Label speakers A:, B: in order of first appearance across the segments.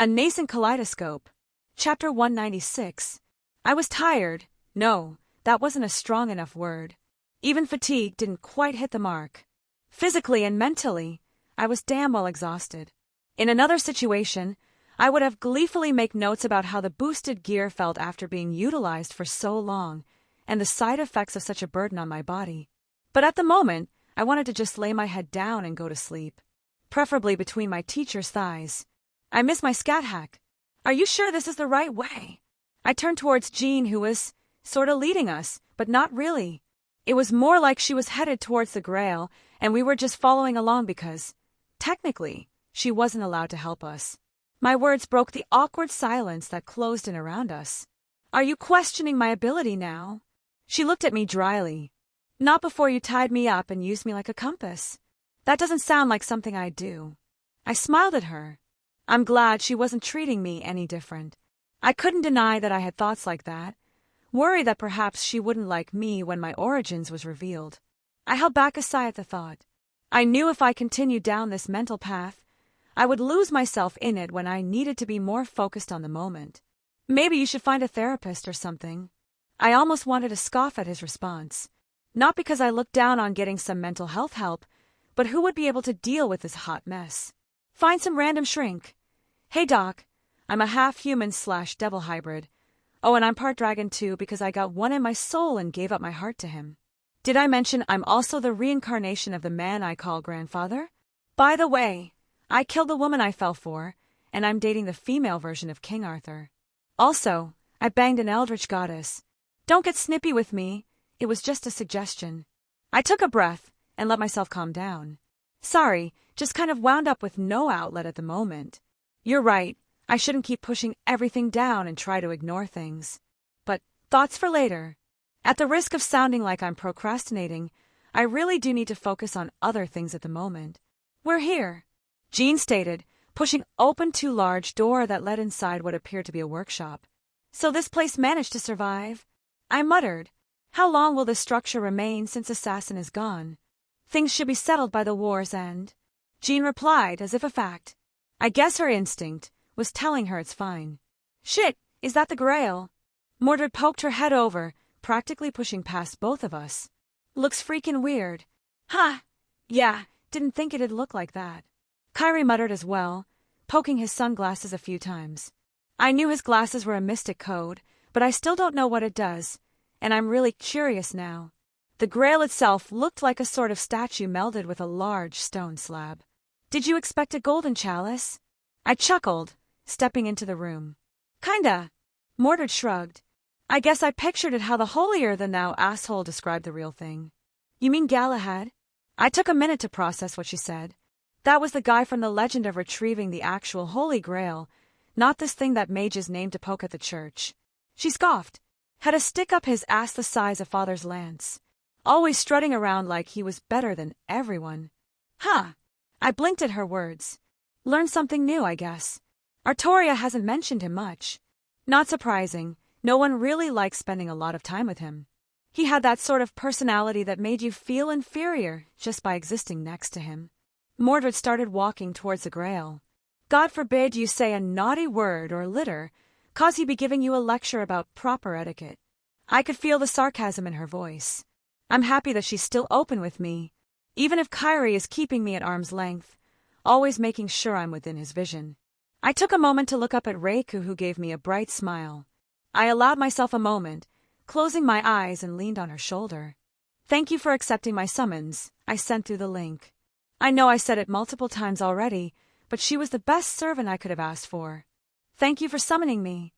A: A Nascent Kaleidoscope. Chapter 196. I was tired. No, that wasn't a strong enough word. Even fatigue didn't quite hit the mark. Physically and mentally, I was damn well exhausted. In another situation, I would have gleefully make notes about how the boosted gear felt after being utilized for so long, and the side effects of such a burden on my body. But at the moment, I wanted to just lay my head down and go to sleep, preferably between my teacher's thighs. I miss my scat hack. Are you sure this is the right way? I turned towards Jean, who was sort of leading us, but not really. It was more like she was headed towards the Grail, and we were just following along because, technically, she wasn't allowed to help us. My words broke the awkward silence that closed in around us. Are you questioning my ability now? She looked at me dryly. Not before you tied me up and used me like a compass. That doesn't sound like something I'd do. I smiled at her. I'm glad she wasn't treating me any different. I couldn't deny that I had thoughts like that, worry that perhaps she wouldn't like me when my origins was revealed. I held back a sigh at the thought. I knew if I continued down this mental path, I would lose myself in it when I needed to be more focused on the moment. Maybe you should find a therapist or something. I almost wanted to scoff at his response. Not because I looked down on getting some mental health help, but who would be able to deal with this hot mess? Find some random shrink. Hey doc, I'm a half-human/devil hybrid. Oh, and I'm part dragon too because I got one in my soul and gave up my heart to him. Did I mention I'm also the reincarnation of the man I call grandfather? By the way, I killed the woman I fell for, and I'm dating the female version of King Arthur. Also, I banged an eldritch goddess. Don't get snippy with me, it was just a suggestion. I took a breath and let myself calm down. Sorry, just kind of wound up with no outlet at the moment. You're right, I shouldn't keep pushing everything down and try to ignore things. But, thoughts for later. At the risk of sounding like I'm procrastinating, I really do need to focus on other things at the moment. We're here, Jean stated, pushing open too large door that led inside what appeared to be a workshop. So this place managed to survive? I muttered. How long will this structure remain since Assassin is gone? Things should be settled by the war's end. Jean replied, as if a fact. I guess her instinct was telling her it's fine. Shit, is that the Grail? Mordred poked her head over, practically pushing past both of us. Looks freaking weird. Ha! Yeah, didn't think it'd look like that. Kyrie muttered as well, poking his sunglasses a few times. I knew his glasses were a mystic code, but I still don't know what it does, and I'm really curious now. The Grail itself looked like a sort of statue melded with a large stone slab. Did you expect a golden chalice? I chuckled, stepping into the room. Kinda. Mordred shrugged. I guess I pictured it how the holier-than-thou asshole described the real thing. You mean Galahad? I took a minute to process what she said. That was the guy from the legend of retrieving the actual Holy Grail, not this thing that mages named to poke at the church. She scoffed. Had a stick up his ass the size of father's lance. Always strutting around like he was better than everyone. Huh. I blinked at her words. Learned something new, I guess. Artoria hasn't mentioned him much. Not surprising, no one really liked spending a lot of time with him. He had that sort of personality that made you feel inferior just by existing next to him. Mordred started walking towards the Grail. God forbid you say a naughty word or litter, 'cause he'd be giving you a lecture about proper etiquette. I could feel the sarcasm in her voice. I'm happy that she's still open with me, even if Kyrie is keeping me at arm's length, always making sure I'm within his vision. I took a moment to look up at Reiku, who gave me a bright smile. I allowed myself a moment, closing my eyes and leaned on her shoulder. Thank you for accepting my summons, I sent through the link. I know I said it multiple times already, but she was the best servant I could have asked for. Thank you for summoning me.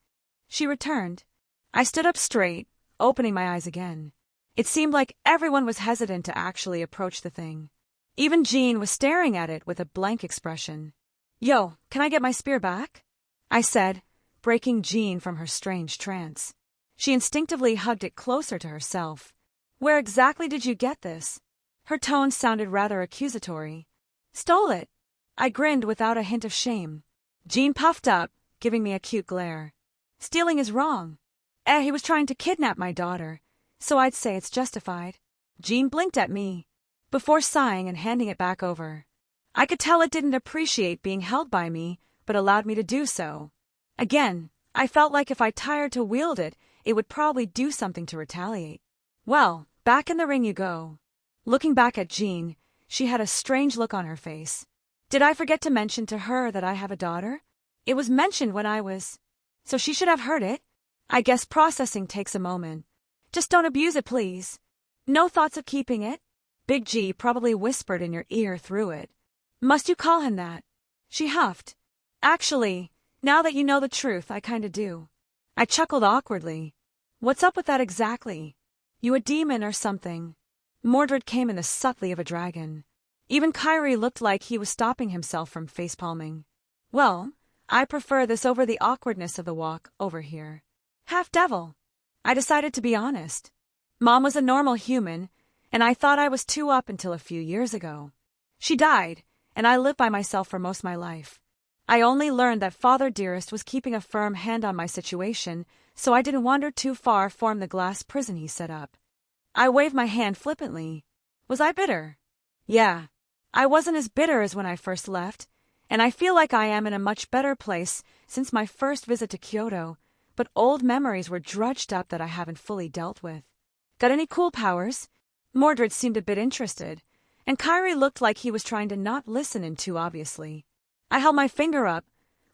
A: She returned. I stood up straight, opening my eyes again. It seemed like everyone was hesitant to actually approach the thing. Even Jean was staring at it with a blank expression. Yo, can I get my spear back? I said, breaking Jean from her strange trance. She instinctively hugged it closer to herself. Where exactly did you get this? Her tone sounded rather accusatory. Stole it. I grinned without a hint of shame. Jean puffed up, giving me a cute glare. Stealing is wrong. He was trying to kidnap my daughter, so I'd say it's justified. Jean blinked at me, before sighing and handing it back over. I could tell it didn't appreciate being held by me, but allowed me to do so. Again, I felt like if I tired to wield it, it would probably do something to retaliate. Well, back in the ring you go. Looking back at Jean, she had a strange look on her face. Did I forget to mention to her that I have a daughter? It was mentioned when I was... So she should have heard it. I guess processing takes a moment. Just don't abuse it, please. No thoughts of keeping it? Big G probably whispered in your ear through it. Must you call him that? She huffed. Actually, now that you know the truth, I kinda do. I chuckled awkwardly. What's up with that exactly? You a demon or something? Mordred came in the subtlety of a dragon. Even Kyrie looked like he was stopping himself from facepalming. Well, I prefer this over the awkwardness of the walk over here. Half devil. I decided to be honest. Mom was a normal human, and I thought I was too up until a few years ago. She died, and I lived by myself for most of my life. I only learned that Father Dearest was keeping a firm hand on my situation, so I didn't wander too far from the glass prison he set up. I waved my hand flippantly. Was I bitter? Yeah. I wasn't as bitter as when I first left, and I feel like I am in a much better place since my first visit to Kyoto, but old memories were drudged up that I haven't fully dealt with. Got any cool powers? Mordred seemed a bit interested, and Kyrie looked like he was trying to not listen in too obviously. I held my finger up.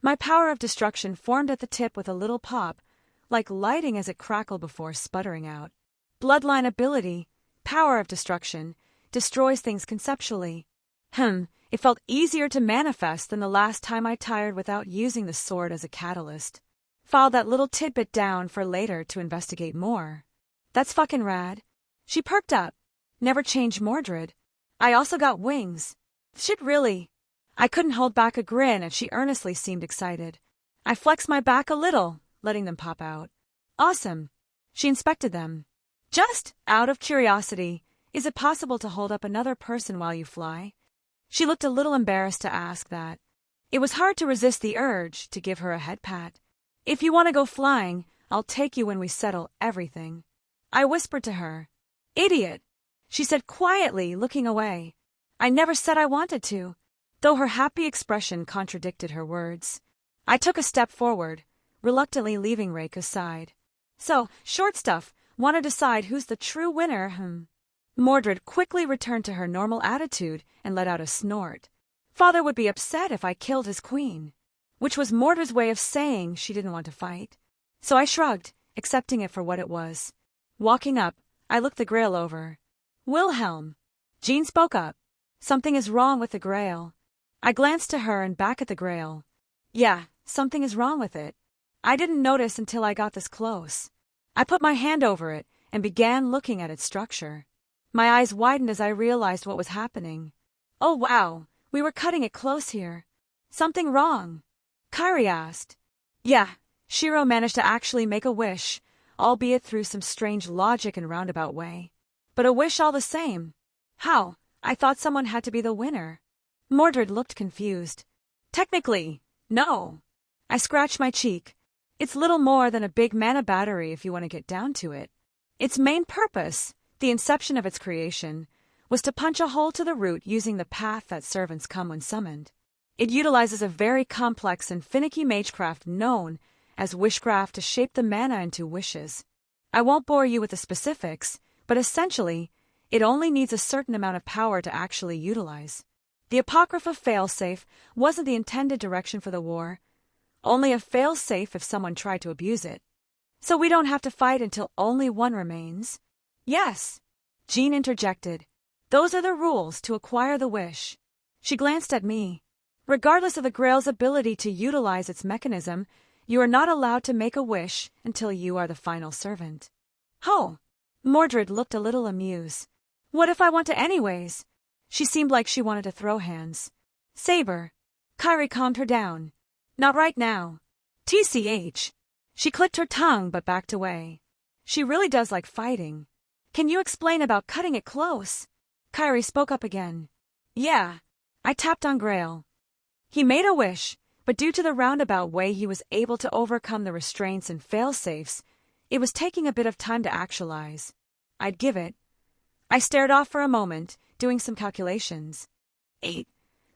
A: My power of destruction formed at the tip with a little pop, like lighting as it crackled before sputtering out. Bloodline ability, power of destruction, destroys things conceptually. It felt easier to manifest than the last time I tired without using the sword as a catalyst. Filed that little tidbit down for later to investigate more. That's fucking rad. She perked up. Never changed Mordred. I also got wings. Shit, really. I couldn't hold back a grin as she earnestly seemed excited. I flexed my back a little, letting them pop out. Awesome. She inspected them. Just out of curiosity, is it possible to hold up another person while you fly? She looked a little embarrassed to ask that. It was hard to resist the urge to give her a head pat. If you want to go flying, I'll take you when we settle everything. I whispered to her. Idiot, she said quietly, looking away. I never said I wanted to, though her happy expression contradicted her words. I took a step forward, reluctantly leaving Reika's side. So, short stuff, want to decide who's the true winner, Mordred quickly returned to her normal attitude and let out a snort. Father would be upset if I killed his queen, which was Mordred's way of saying she didn't want to fight. So I shrugged, accepting it for what it was. Walking up, I looked the Grail over. Wilhelm. Jean spoke up. Something is wrong with the Grail. I glanced to her and back at the Grail. Yeah, something is wrong with it. I didn't notice until I got this close. I put my hand over it and began looking at its structure. My eyes widened as I realized what was happening. Oh wow, we were cutting it close here. Something wrong? Kyrie asked. Yeah, Shiro managed to actually make a wish, albeit through some strange logic and roundabout way. But a wish all the same. How? I thought someone had to be the winner. Mordred looked confused. Technically, no. I scratched my cheek. It's little more than a big mana battery if you want to get down to it. Its main purpose, the inception of its creation, was to punch a hole to the root using the path that servants come when summoned. It utilizes a very complex and finicky magecraft known as wishcraft to shape the mana into wishes. I won't bore you with the specifics, but essentially, it only needs a certain amount of power to actually utilize. The Apocrypha failsafe wasn't the intended direction for the war, only a failsafe if someone tried to abuse it. So we don't have to fight until only one remains. Yes, Jean interjected. Those are the rules to acquire the wish. She glanced at me. Regardless of the Grail's ability to utilize its mechanism, you are not allowed to make a wish until you are the final servant. Oh, Mordred looked a little amused. What if I want to anyways? She seemed like she wanted to throw hands. Saber. Kyrie calmed her down. Not right now. TCH. She clicked her tongue but backed away. She really does like fighting. Can you explain about cutting it close? Kyrie spoke up again. Yeah. I tapped on Grail. He made a wish, but due to the roundabout way he was able to overcome the restraints and fail-safes, it was taking a bit of time to actualize. I'd give it. I stared off for a moment, doing some calculations. 8,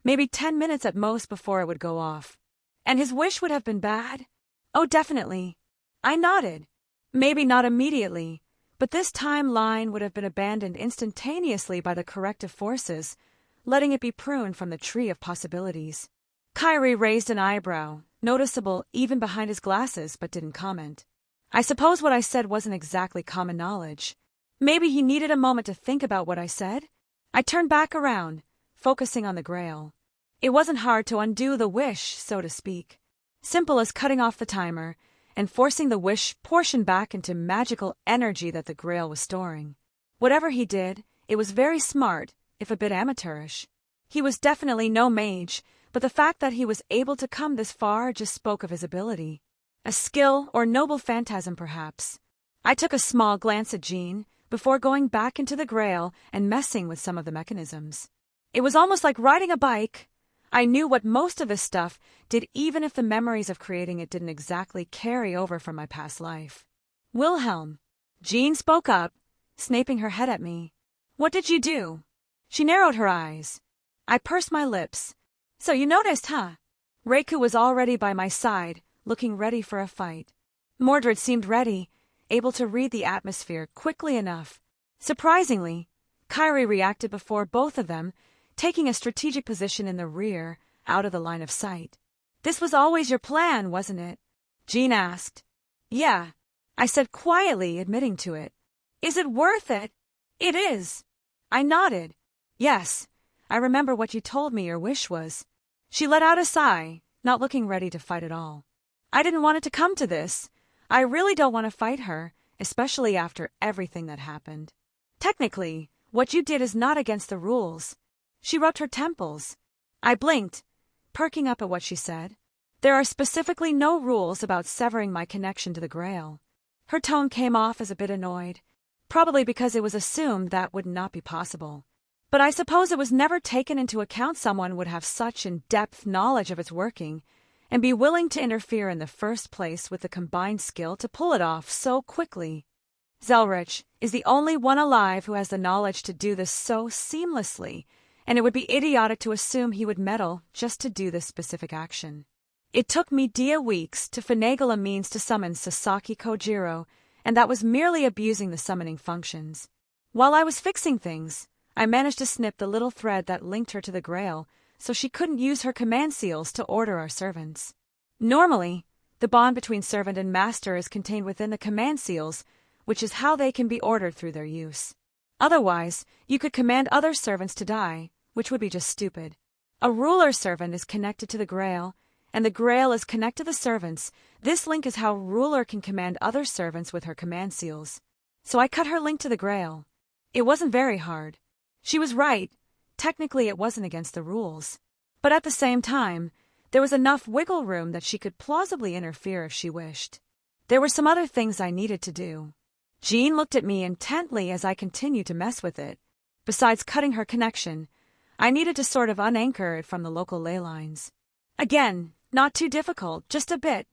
A: maybe 10 minutes at most before it would go off. And his wish would have been bad? Oh, definitely. I nodded. Maybe not immediately, but this timeline would have been abandoned instantaneously by the corrective forces, letting it be pruned from the tree of possibilities. Kyrie raised an eyebrow, noticeable even behind his glasses, but didn't comment. I suppose what I said wasn't exactly common knowledge. Maybe he needed a moment to think about what I said? I turned back around, focusing on the Grail. It wasn't hard to undo the wish, so to speak. Simple as cutting off the timer and forcing the wish portion back into magical energy that the Grail was storing. Whatever he did, it was very smart, if a bit amateurish. He was definitely no mage, but the fact that he was able to come this far just spoke of his ability. A skill or noble phantasm, perhaps. I took a small glance at Jean before going back into the Grail and messing with some of the mechanisms. It was almost like riding a bike. I knew what most of this stuff did, even if the memories of creating it didn't exactly carry over from my past life. Wilhelm. Jean spoke up, snaping her head at me. What did you do? She narrowed her eyes. I pursed my lips. So you noticed, huh? Reiku was already by my side, looking ready for a fight. Mordred seemed ready, able to read the atmosphere quickly enough. Surprisingly, Kyrie reacted before both of them, taking a strategic position in the rear, out of the line of sight. This was always your plan, wasn't it? Jean asked. Yeah, I said quietly, admitting to it. Is it worth it? It is. I nodded. Yes, I remember what you told me your wish was. She let out a sigh, not looking ready to fight at all. I didn't want it to come to this. I really don't want to fight her, especially after everything that happened. Technically, what you did is not against the rules. She rubbed her temples. I blinked, perking up at what she said. There are specifically no rules about severing my connection to the Grail. Her tone came off as a bit annoyed, probably because it was assumed that would not be possible. But I suppose it was never taken into account someone would have such in-depth knowledge of its working and be willing to interfere in the first place with the combined skill to pull it off so quickly. Zelretch is the only one alive who has the knowledge to do this so seamlessly, and it would be idiotic to assume he would meddle just to do this specific action. It took me weeks to finagle a means to summon Sasaki Kojiro, and that was merely abusing the summoning functions. While I was fixing things, I managed to snip the little thread that linked her to the Grail, so she couldn't use her command seals to order our servants. Normally, the bond between servant and master is contained within the command seals, which is how they can be ordered through their use. Otherwise, you could command other servants to die, which would be just stupid. A ruler servant is connected to the Grail, and the Grail is connected to the servants. This link is how ruler can command other servants with her command seals. So I cut her link to the Grail. It wasn't very hard. She was right. Technically, it wasn't against the rules. But at the same time, there was enough wiggle room that she could plausibly interfere if she wished. There were some other things I needed to do. Jean looked at me intently as I continued to mess with it. Besides cutting her connection, I needed to sort of unanchor it from the local ley lines. Again, not too difficult, just a bit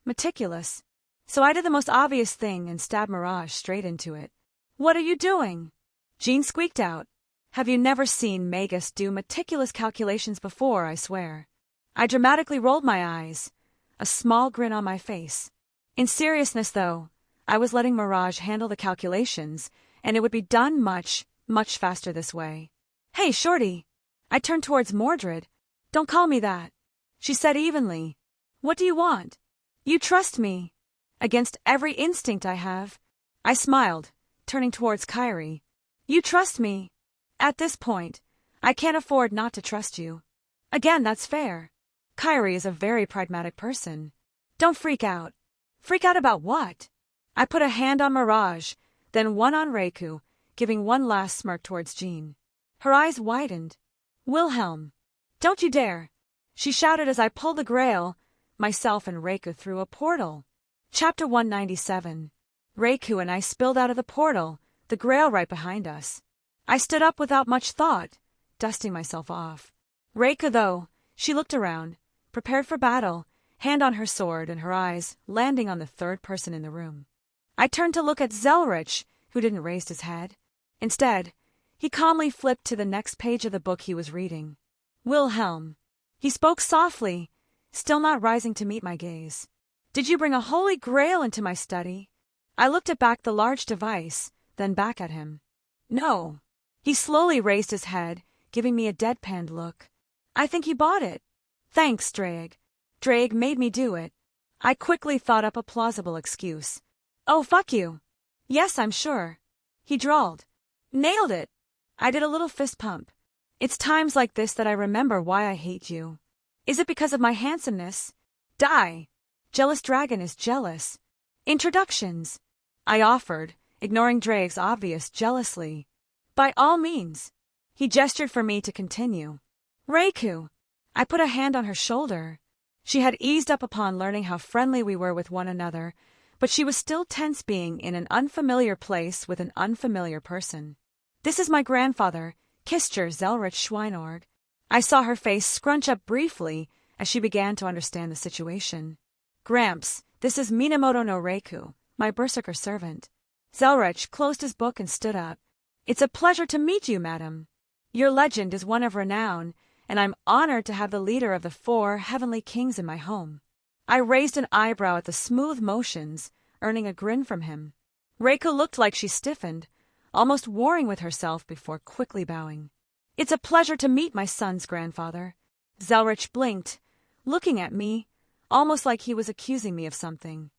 A: meticulous. So I did the most obvious thing and stabbed Mirage straight into it. What are you doing? Jean squeaked out. Have you never seen Magus do meticulous calculations before, I swear? I dramatically rolled my eyes, a small grin on my face. In seriousness, though, I was letting Mirage handle the calculations, and it would be done much, much faster this way. Hey, Shorty! I turned towards Mordred. Don't call me that. She said evenly. What do you want? You trust me. Against every instinct I have. I smiled, turning towards Kyrie. You trust me. At this point, I can't afford not to trust you. Again, that's fair. Kyrie is a very pragmatic person. Don't freak out. Freak out about what? I put a hand on Mirage, then one on Reiku, giving one last smirk towards Jean. Her eyes widened. Wilhelm! Don't you dare! She shouted as I pulled the Grail, myself and Reiku through a portal. Chapter 197. Reiku and I spilled out of the portal, the Grail right behind us. I stood up without much thought, dusting myself off. Reiku, though, she looked around, prepared for battle, hand on her sword and her eyes landing on the third person in the room. I turned to look at Zelretch, who didn't raise his head. Instead, he calmly flipped to the next page of the book he was reading. Wilhelm. He spoke softly, still not rising to meet my gaze. Did you bring a holy grail into my study? I looked at back the large device, then back at him. No. He slowly raised his head, giving me a deadpanned look. I think he bought it. Thanks, Drake. Drake made me do it. I quickly thought up a plausible excuse. Oh, fuck you. Yes, I'm sure. He drawled. Nailed it. I did a little fist pump. It's times like this that I remember why I hate you. Is it because of my handsomeness? Die. Jealous dragon is jealous. Introductions. I offered, ignoring Drake's obvious jealously. By all means. He gestured for me to continue. Reiku. I put a hand on her shoulder. She had eased up upon learning how friendly we were with one another, but she was still tense being in an unfamiliar place with an unfamiliar person. This is my grandfather, Kister Zelretch Schweinorg. I saw her face scrunch up briefly as she began to understand the situation. Gramps, this is Minamoto no Reiku, my berserker servant. Zelretch closed his book and stood up. It's a pleasure to meet you, madam. Your legend is one of renown, and I'm honored to have the leader of the 4 heavenly kings in my home. I raised an eyebrow at the smooth motions, earning a grin from him. Reiku looked like she stiffened, almost warring with herself before quickly bowing. It's a pleasure to meet my son's grandfather. Zelretch blinked, looking at me, almost like he was accusing me of something.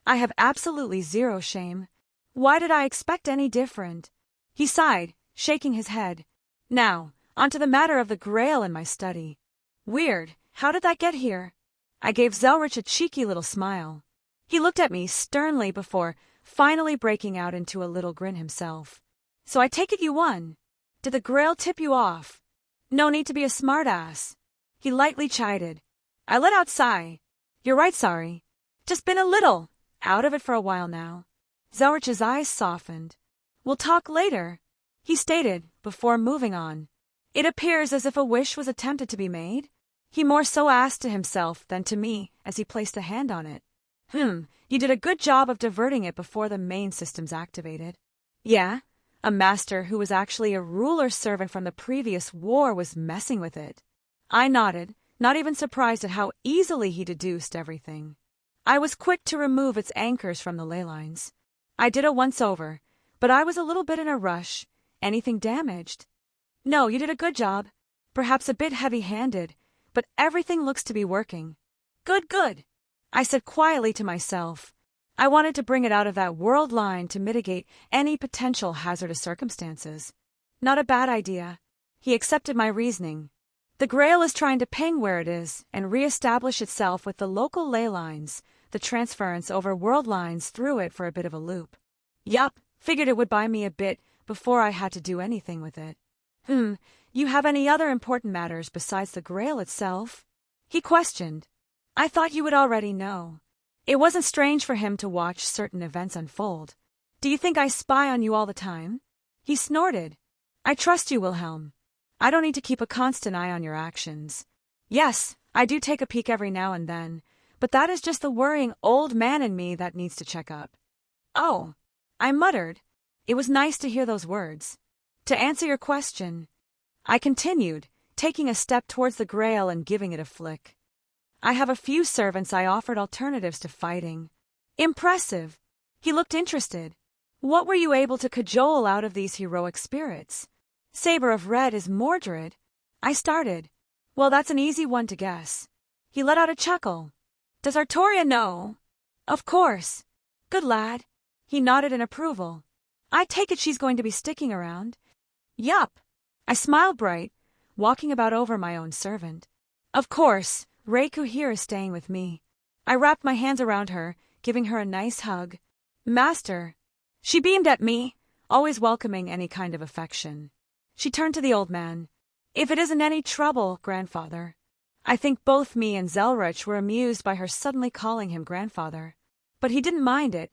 A: I have absolutely zero shame. Why did I expect any different? He sighed, shaking his head. Now, onto the matter of the grail in my study. Weird, how did that get here? I gave Zelretch a cheeky little smile. He looked at me sternly before finally breaking out into a little grin himself. So I take it you won. Did the grail tip you off? No need to be a smartass. He lightly chided. I let out sigh. You're right, sorry. Just been a little out of it for a while now. Zelretch's eyes softened. We'll talk later, he stated before moving on. It appears as if a wish was attempted to be made. He more so asked to himself than to me as he placed a hand on it. You did a good job of diverting it before the main system's activated. Yeah, a master who was actually a ruler servant from the previous war was messing with it. I nodded, not even surprised at how easily he deduced everything. I was quick to remove its anchors from the ley lines. I did a once-over, but I was a little bit in a rush. Anything damaged? No, you did a good job. Perhaps a bit heavy-handed, but everything looks to be working. Good, good, I said quietly to myself. I wanted to bring it out of that world line to mitigate any potential hazardous circumstances. Not a bad idea. He accepted my reasoning. The Grail is trying to ping where it is and re-establish itself with the local ley lines. The transference over world lines threw it for a bit of a loop. Yup, figured it would buy me a bit before I had to do anything with it. You have any other important matters besides the Grail itself? He questioned. I thought you would already know. It wasn't strange for him to watch certain events unfold. Do you think I spy on you all the time? He snorted. I trust you, Wilhelm. I don't need to keep a constant eye on your actions. Yes, I do take a peek every now and then, but that is just the worrying old man in me that needs to check up. Oh, I muttered. It was nice to hear those words. To answer your question, I continued, taking a step towards the Grail and giving it a flick. I have a few servants I offered alternatives to fighting. Impressive. He looked interested. What were you able to cajole out of these heroic spirits? Saber of Red is Mordred. I started. Well, that's an easy one to guess. He let out a chuckle. Does Artoria know? Of course. Good lad. He nodded in approval. I take it she's going to be sticking around. Yup. I smiled bright, walking about over my own servant. Of course, Reiku here is staying with me. I wrapped my hands around her, giving her a nice hug. Master. She beamed at me, always welcoming any kind of affection. She turned to the old man. If it isn't any trouble, grandfather. I think both me and Zelretch were amused by her suddenly calling him grandfather. But he didn't mind it,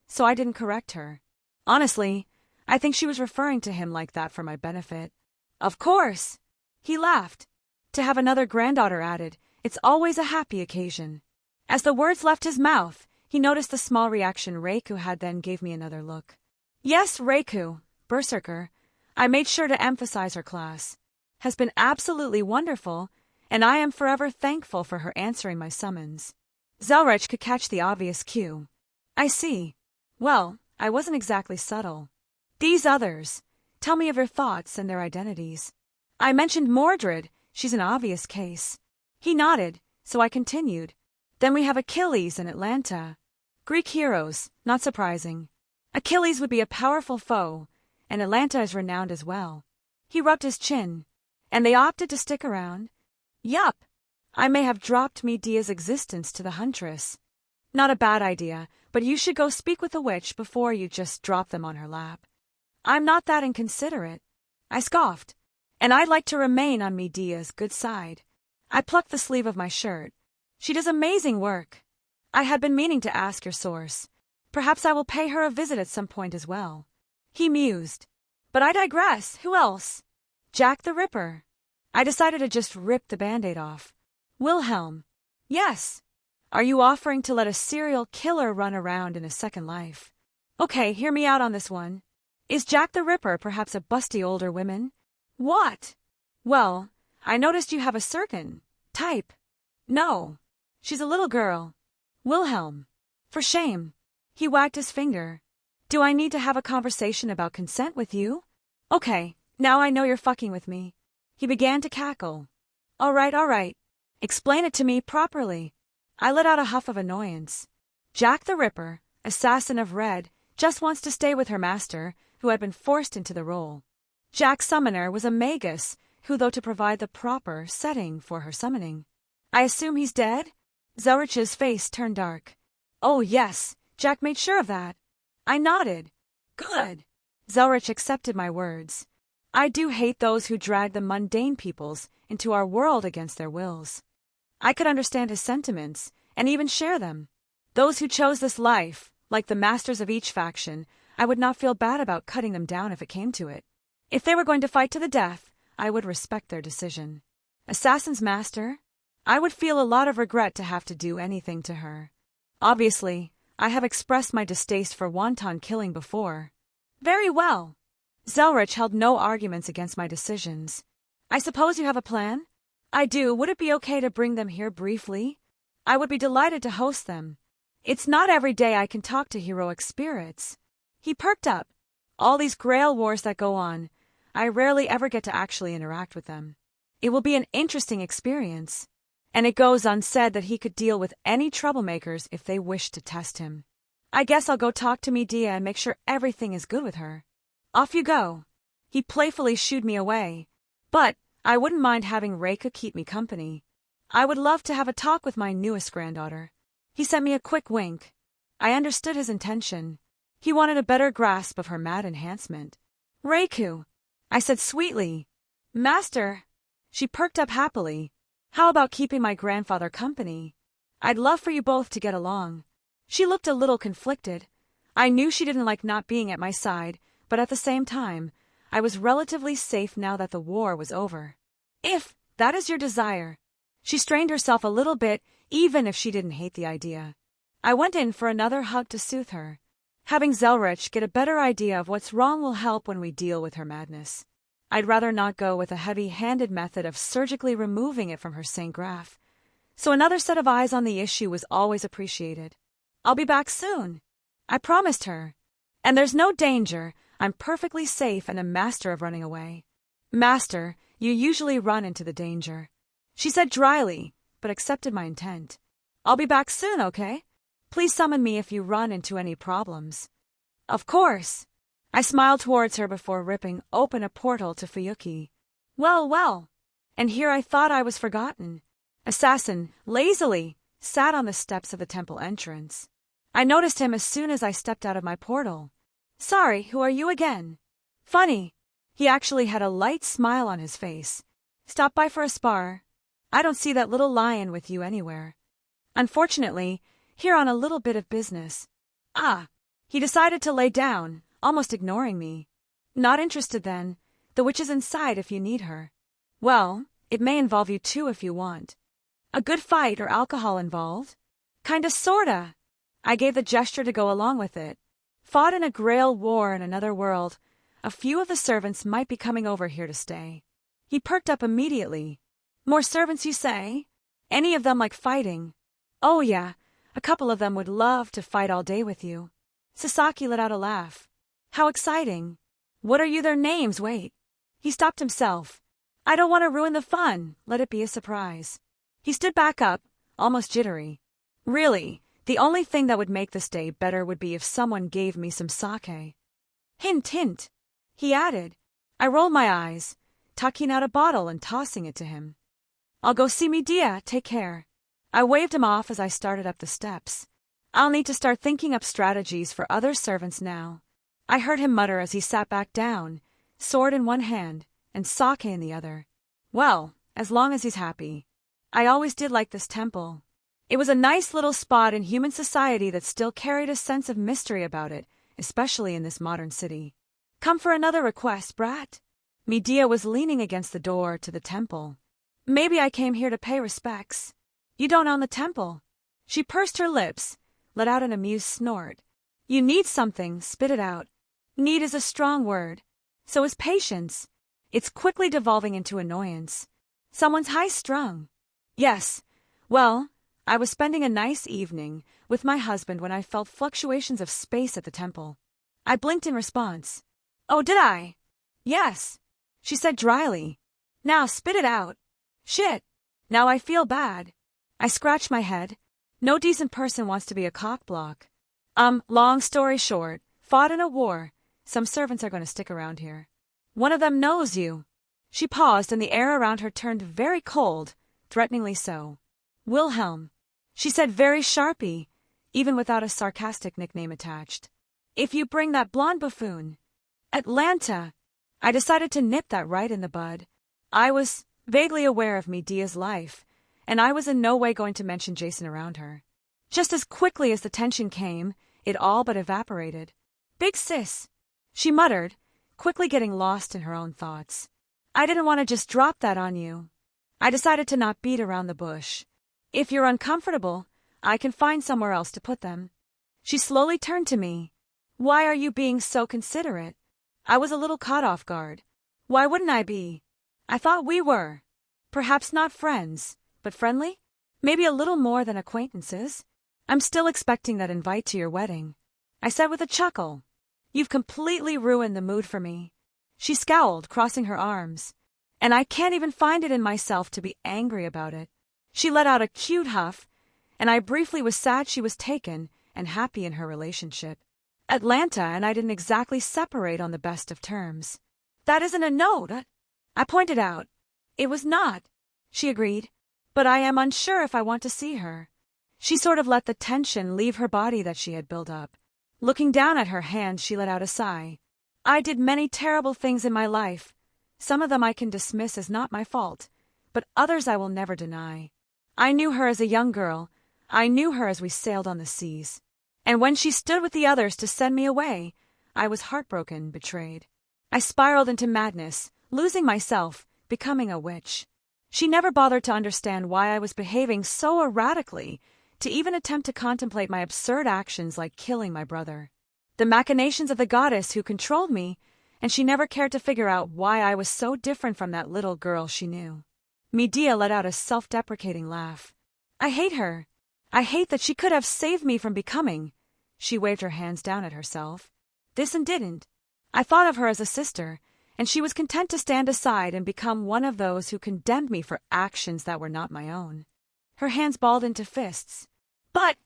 A: so I didn't correct her. Honestly, I think she was referring to him like that for my benefit. Of course. He laughed. To have another granddaughter added, it's always a happy occasion. As the words left his mouth, he noticed the small reaction Reiku had, then gave me another look. Yes, Reiku, berserker, I made sure to emphasize her class. Has been absolutely wonderful, and I am forever thankful for her answering my summons. Zelretch could catch the obvious cue. I see. Well, I wasn't exactly subtle. These others, tell me of your thoughts and their identities. I mentioned Mordred, she's an obvious case. He nodded, so I continued. Then we have Achilles and Atalanta. Greek heroes, not surprising. Achilles would be a powerful foe, and Atalanta is renowned as well. He rubbed his chin. And they opted to stick around? Yup. I may have dropped Medea's existence to the huntress. Not a bad idea, but you should go speak with the witch before you just drop them on her lap. I'm not that inconsiderate. I scoffed. And I'd like to remain on Medea's good side. I plucked the sleeve of my shirt. She does amazing work. I had been meaning to ask your source. Perhaps I will pay her a visit at some point as well. He mused. But I digress. Who else? Jack the Ripper. I decided to just rip the Band-Aid off. Wilhelm. Yes. Are you offering to let a serial killer run around in a second life? Okay, hear me out on this one. Is Jack the Ripper perhaps a busty older woman? What? Well, I noticed you have a certain type. No. She's a little girl. Wilhelm. For shame. He wagged his finger. Do I need to have a conversation about consent with you? Okay, now I know you're fucking with me. He began to cackle. All right. Explain it to me properly. I let out a huff of annoyance. Jack the Ripper, assassin of Red, just wants to stay with her master, who had been forced into the role. Jack Summoner was a magus, who though to provide the proper setting for her summoning. I assume he's dead? Zelretch's face turned dark. Oh yes, Jack made sure of that. I nodded. Good. Zelretch accepted my words. I do hate those who drag the mundane peoples into our world against their wills. I could understand his sentiments, and even share them. Those who chose this life, like the masters of each faction, I would not feel bad about cutting them down if it came to it. If they were going to fight to the death, I would respect their decision. Assassin's master? I would feel a lot of regret to have to do anything to her. Obviously, I have expressed my distaste for wanton killing before. Very well. Zelretch held no arguments against my decisions. I suppose you have a plan? I do. Would it be okay to bring them here briefly? I would be delighted to host them. It's not every day I can talk to heroic spirits. He perked up. All these Grail wars that go on, I rarely ever get to actually interact with them. It will be an interesting experience. And it goes unsaid that he could deal with any troublemakers if they wish to test him. I guess I'll go talk to Medea and make sure everything is good with her. Off you go. He playfully shooed me away. But I wouldn't mind having Reika keep me company. I would love to have a talk with my newest granddaughter. He sent me a quick wink. I understood his intention. He wanted a better grasp of her mad enhancement. Reiku, I said sweetly. Master. She perked up happily. How about keeping my grandfather company? I'd love for you both to get along. She looked a little conflicted. I knew she didn't like not being at my side, but at the same time, I was relatively safe now that the war was over. If that is your desire. She strained herself a little bit, even if she didn't hate the idea. I went in for another hug to soothe her. Having Zelretch get a better idea of what's wrong will help when we deal with her madness. I'd rather not go with a heavy-handed method of surgically removing it from her Saint Graph. So another set of eyes on the issue was always appreciated. I'll be back soon. I promised her. And there's no danger. I'm perfectly safe and a master of running away. Master, you usually run into the danger. She said dryly, but accepted my intent. I'll be back soon, okay? Please summon me if you run into any problems. Of course. I smiled towards her before ripping open a portal to Fuyuki. Well. And here I thought I was forgotten. Assassin, lazily, sat on the steps of the temple entrance. I noticed him as soon as I stepped out of my portal. Sorry, who are you again? Funny. He actually had a light smile on his face. Stop by for a spar. I don't see that little lion with you anywhere. Unfortunately, here on a little bit of business. He decided to lay down, almost ignoring me. Not interested then. The witch is inside if you need her. Well, it may involve you too if you want. A good fight or alcohol involved? Kinda sorta. I gave the gesture to go along with it. Fought in a Grail war in another world. A few of the servants might be coming over here to stay. He perked up immediately. More servants, you say? Any of them like fighting? Oh yeah, a couple of them would love to fight all day with you. Sasaki let out a laugh. How exciting. What are their names? Wait. He stopped himself. I don't want to ruin the fun. Let it be a surprise. He stood back up, almost jittery. Really, the only thing that would make this day better would be if someone gave me some sake. Hint, hint, he added. I rolled my eyes, tucking out a bottle and tossing it to him. I'll go see Medea, take care. I waved him off as I started up the steps. I'll need to start thinking up strategies for other servants now. I heard him mutter as he sat back down, sword in one hand and sake in the other. Well, as long as he's happy. I always did like this temple. It was a nice little spot in human society that still carried a sense of mystery about it, especially in this modern city. Come for another request, brat? Medea was leaning against the door to the temple. Maybe I came here to pay respects. You don't own the temple. She pursed her lips, let out an amused snort. You need something, spit it out. Need is a strong word. So is patience. It's quickly devolving into annoyance. Someone's high-strung. Yes. Well, I was spending a nice evening with my husband when I felt fluctuations of space at the temple. I blinked in response. Oh, did I? Yes, she said dryly. Now spit it out. Shit. Now I feel bad. I scratched my head. No decent person wants to be a cockblock. Long story short, fought in a war. Some servants are going to stick around here. One of them knows you. She paused and the air around her turned very cold, threateningly so. Wilhelm, she said very sharply, even without a sarcastic nickname attached. If you bring that blonde buffoon. Atlanta. I decided to nip that right in the bud. I was vaguely aware of Medea's life, and I was in no way going to mention Jason around her. Just as quickly as the tension came, it all but evaporated. Big sis, she muttered, quickly getting lost in her own thoughts. I didn't want to just drop that on you. I decided to not beat around the bush. If you're uncomfortable, I can find somewhere else to put them. She slowly turned to me. Why are you being so considerate? I was a little caught off guard. Why wouldn't I be? I thought we were. Perhaps not friends, but friendly? Maybe a little more than acquaintances. I'm still expecting that invite to your wedding. I said with a chuckle. You've completely ruined the mood for me. She scowled, crossing her arms. And I can't even find it in myself to be angry about it. She let out a cute huff, and I briefly was sad she was taken and happy in her relationship. Atlanta and I didn't exactly separate on the best of terms. That isn't a note, I pointed out. It was not, she agreed, but I am unsure if I want to see her. She sort of let the tension leave her body that she had built up. Looking down at her hand, she let out a sigh. I did many terrible things in my life. Some of them I can dismiss as not my fault, but others I will never deny. I knew her as a young girl. I knew her as we sailed on the seas. And when she stood with the others to send me away, I was heartbroken, betrayed. I spiraled into madness, losing myself, becoming a witch. She never bothered to understand why I was behaving so erratically, to even attempt to contemplate my absurd actions like killing my brother. The machinations of the goddess who controlled me, and she never cared to figure out why I was so different from that little girl she knew. Medea let out a self-deprecating laugh. I hate her. I hate that she could have saved me from becoming. She waved her hands down at herself. This and didn't. I thought of her as a sister, and she was content to stand aside and become one of those who condemned me for actions that were not my own. Her hands balled into fists. But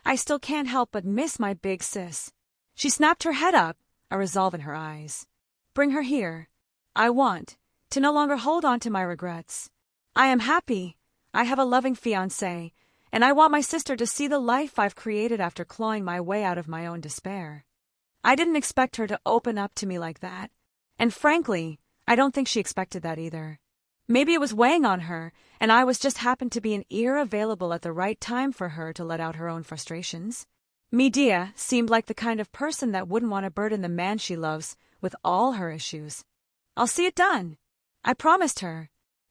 A: I still can't help but miss my big sis. She snapped her head up, a resolve in her eyes. Bring her here. I want to no longer hold on to my regrets. I am happy. I have a loving fiancé, and I want my sister to see the life I've created after clawing my way out of my own despair. I didn't expect her to open up to me like that, and frankly, I don't think she expected that either. Maybe it was weighing on her, and I was just happened to be an ear available at the right time for her to let out her own frustrations. Medea seemed like the kind of person that wouldn't want to burden the man she loves with all her issues. I'll see it done, I promised her.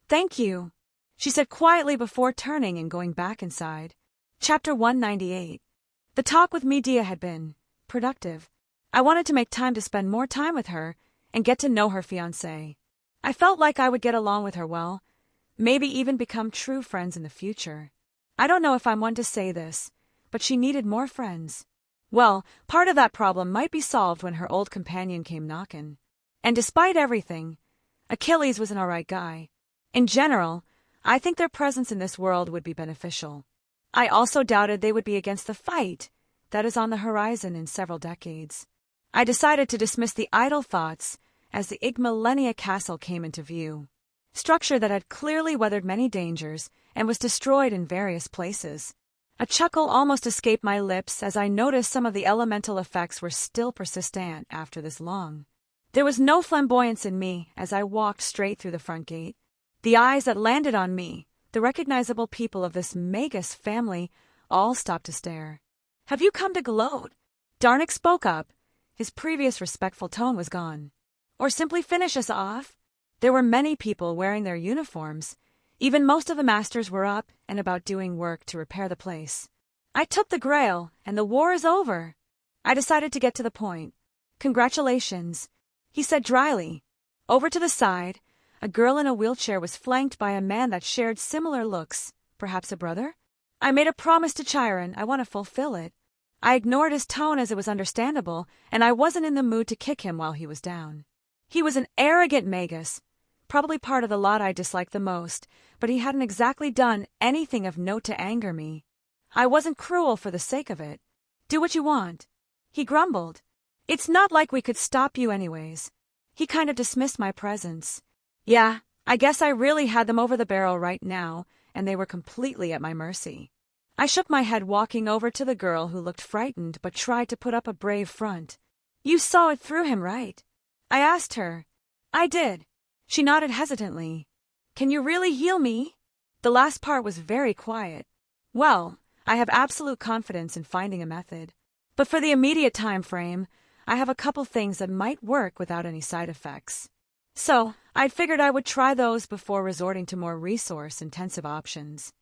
A: Thank you, she said quietly before turning and going back inside. Chapter 198. The talk with Medea had been productive. I wanted to make time to spend more time with her and get to know her fiancé. I felt like I would get along with her well, maybe even become true friends in the future. I don't know if I'm one to say this, but she needed more friends. Well, part of that problem might be solved when her old companion came knockin'. And despite everything, Achilles was an alright guy. In general, I think their presence in this world would be beneficial. I also doubted they would be against the fight that is on the horizon in several decades. I decided to dismiss the idle thoughts as the Igmalenia castle came into view. Structure that had clearly weathered many dangers and was destroyed in various places. A chuckle almost escaped my lips as I noticed some of the elemental effects were still persistent after this long. There was no flamboyance in me as I walked straight through the front gate. The eyes that landed on me, the recognizable people of this Magus family, all stopped to stare. "Have you come to gloat?" Darnick spoke up. His previous respectful tone was gone. "Or simply finish us off?" There were many people wearing their uniforms. Even most of the masters were up and about doing work to repair the place. "I took the Grail, and the war is over." I decided to get to the point. "Congratulations," he said dryly. Over to the side, a girl in a wheelchair was flanked by a man that shared similar looks, perhaps a brother? I made a promise to Chiron. I want to fulfill it. I ignored his tone as it was understandable, and I wasn't in the mood to kick him while he was down. He was an arrogant Magus, probably part of the lot I disliked the most, but he hadn't exactly done anything of note to anger me. I wasn't cruel for the sake of it. "Do what you want," he grumbled. "It's not like we could stop you anyways." He kind of dismissed my presence. Yeah, I guess I really had them over the barrel right now, and they were completely at my mercy. I shook my head, walking over to the girl who looked frightened but tried to put up a brave front. "You saw it through him, right?" I asked her. "I did." She nodded hesitantly. "Can you really heal me?" The last part was very quiet. Well, I have absolute confidence in finding a method. But for the immediate time frame, I have a couple things that might work without any side effects. So, I'd figured I would try those before resorting to more resource-intensive options.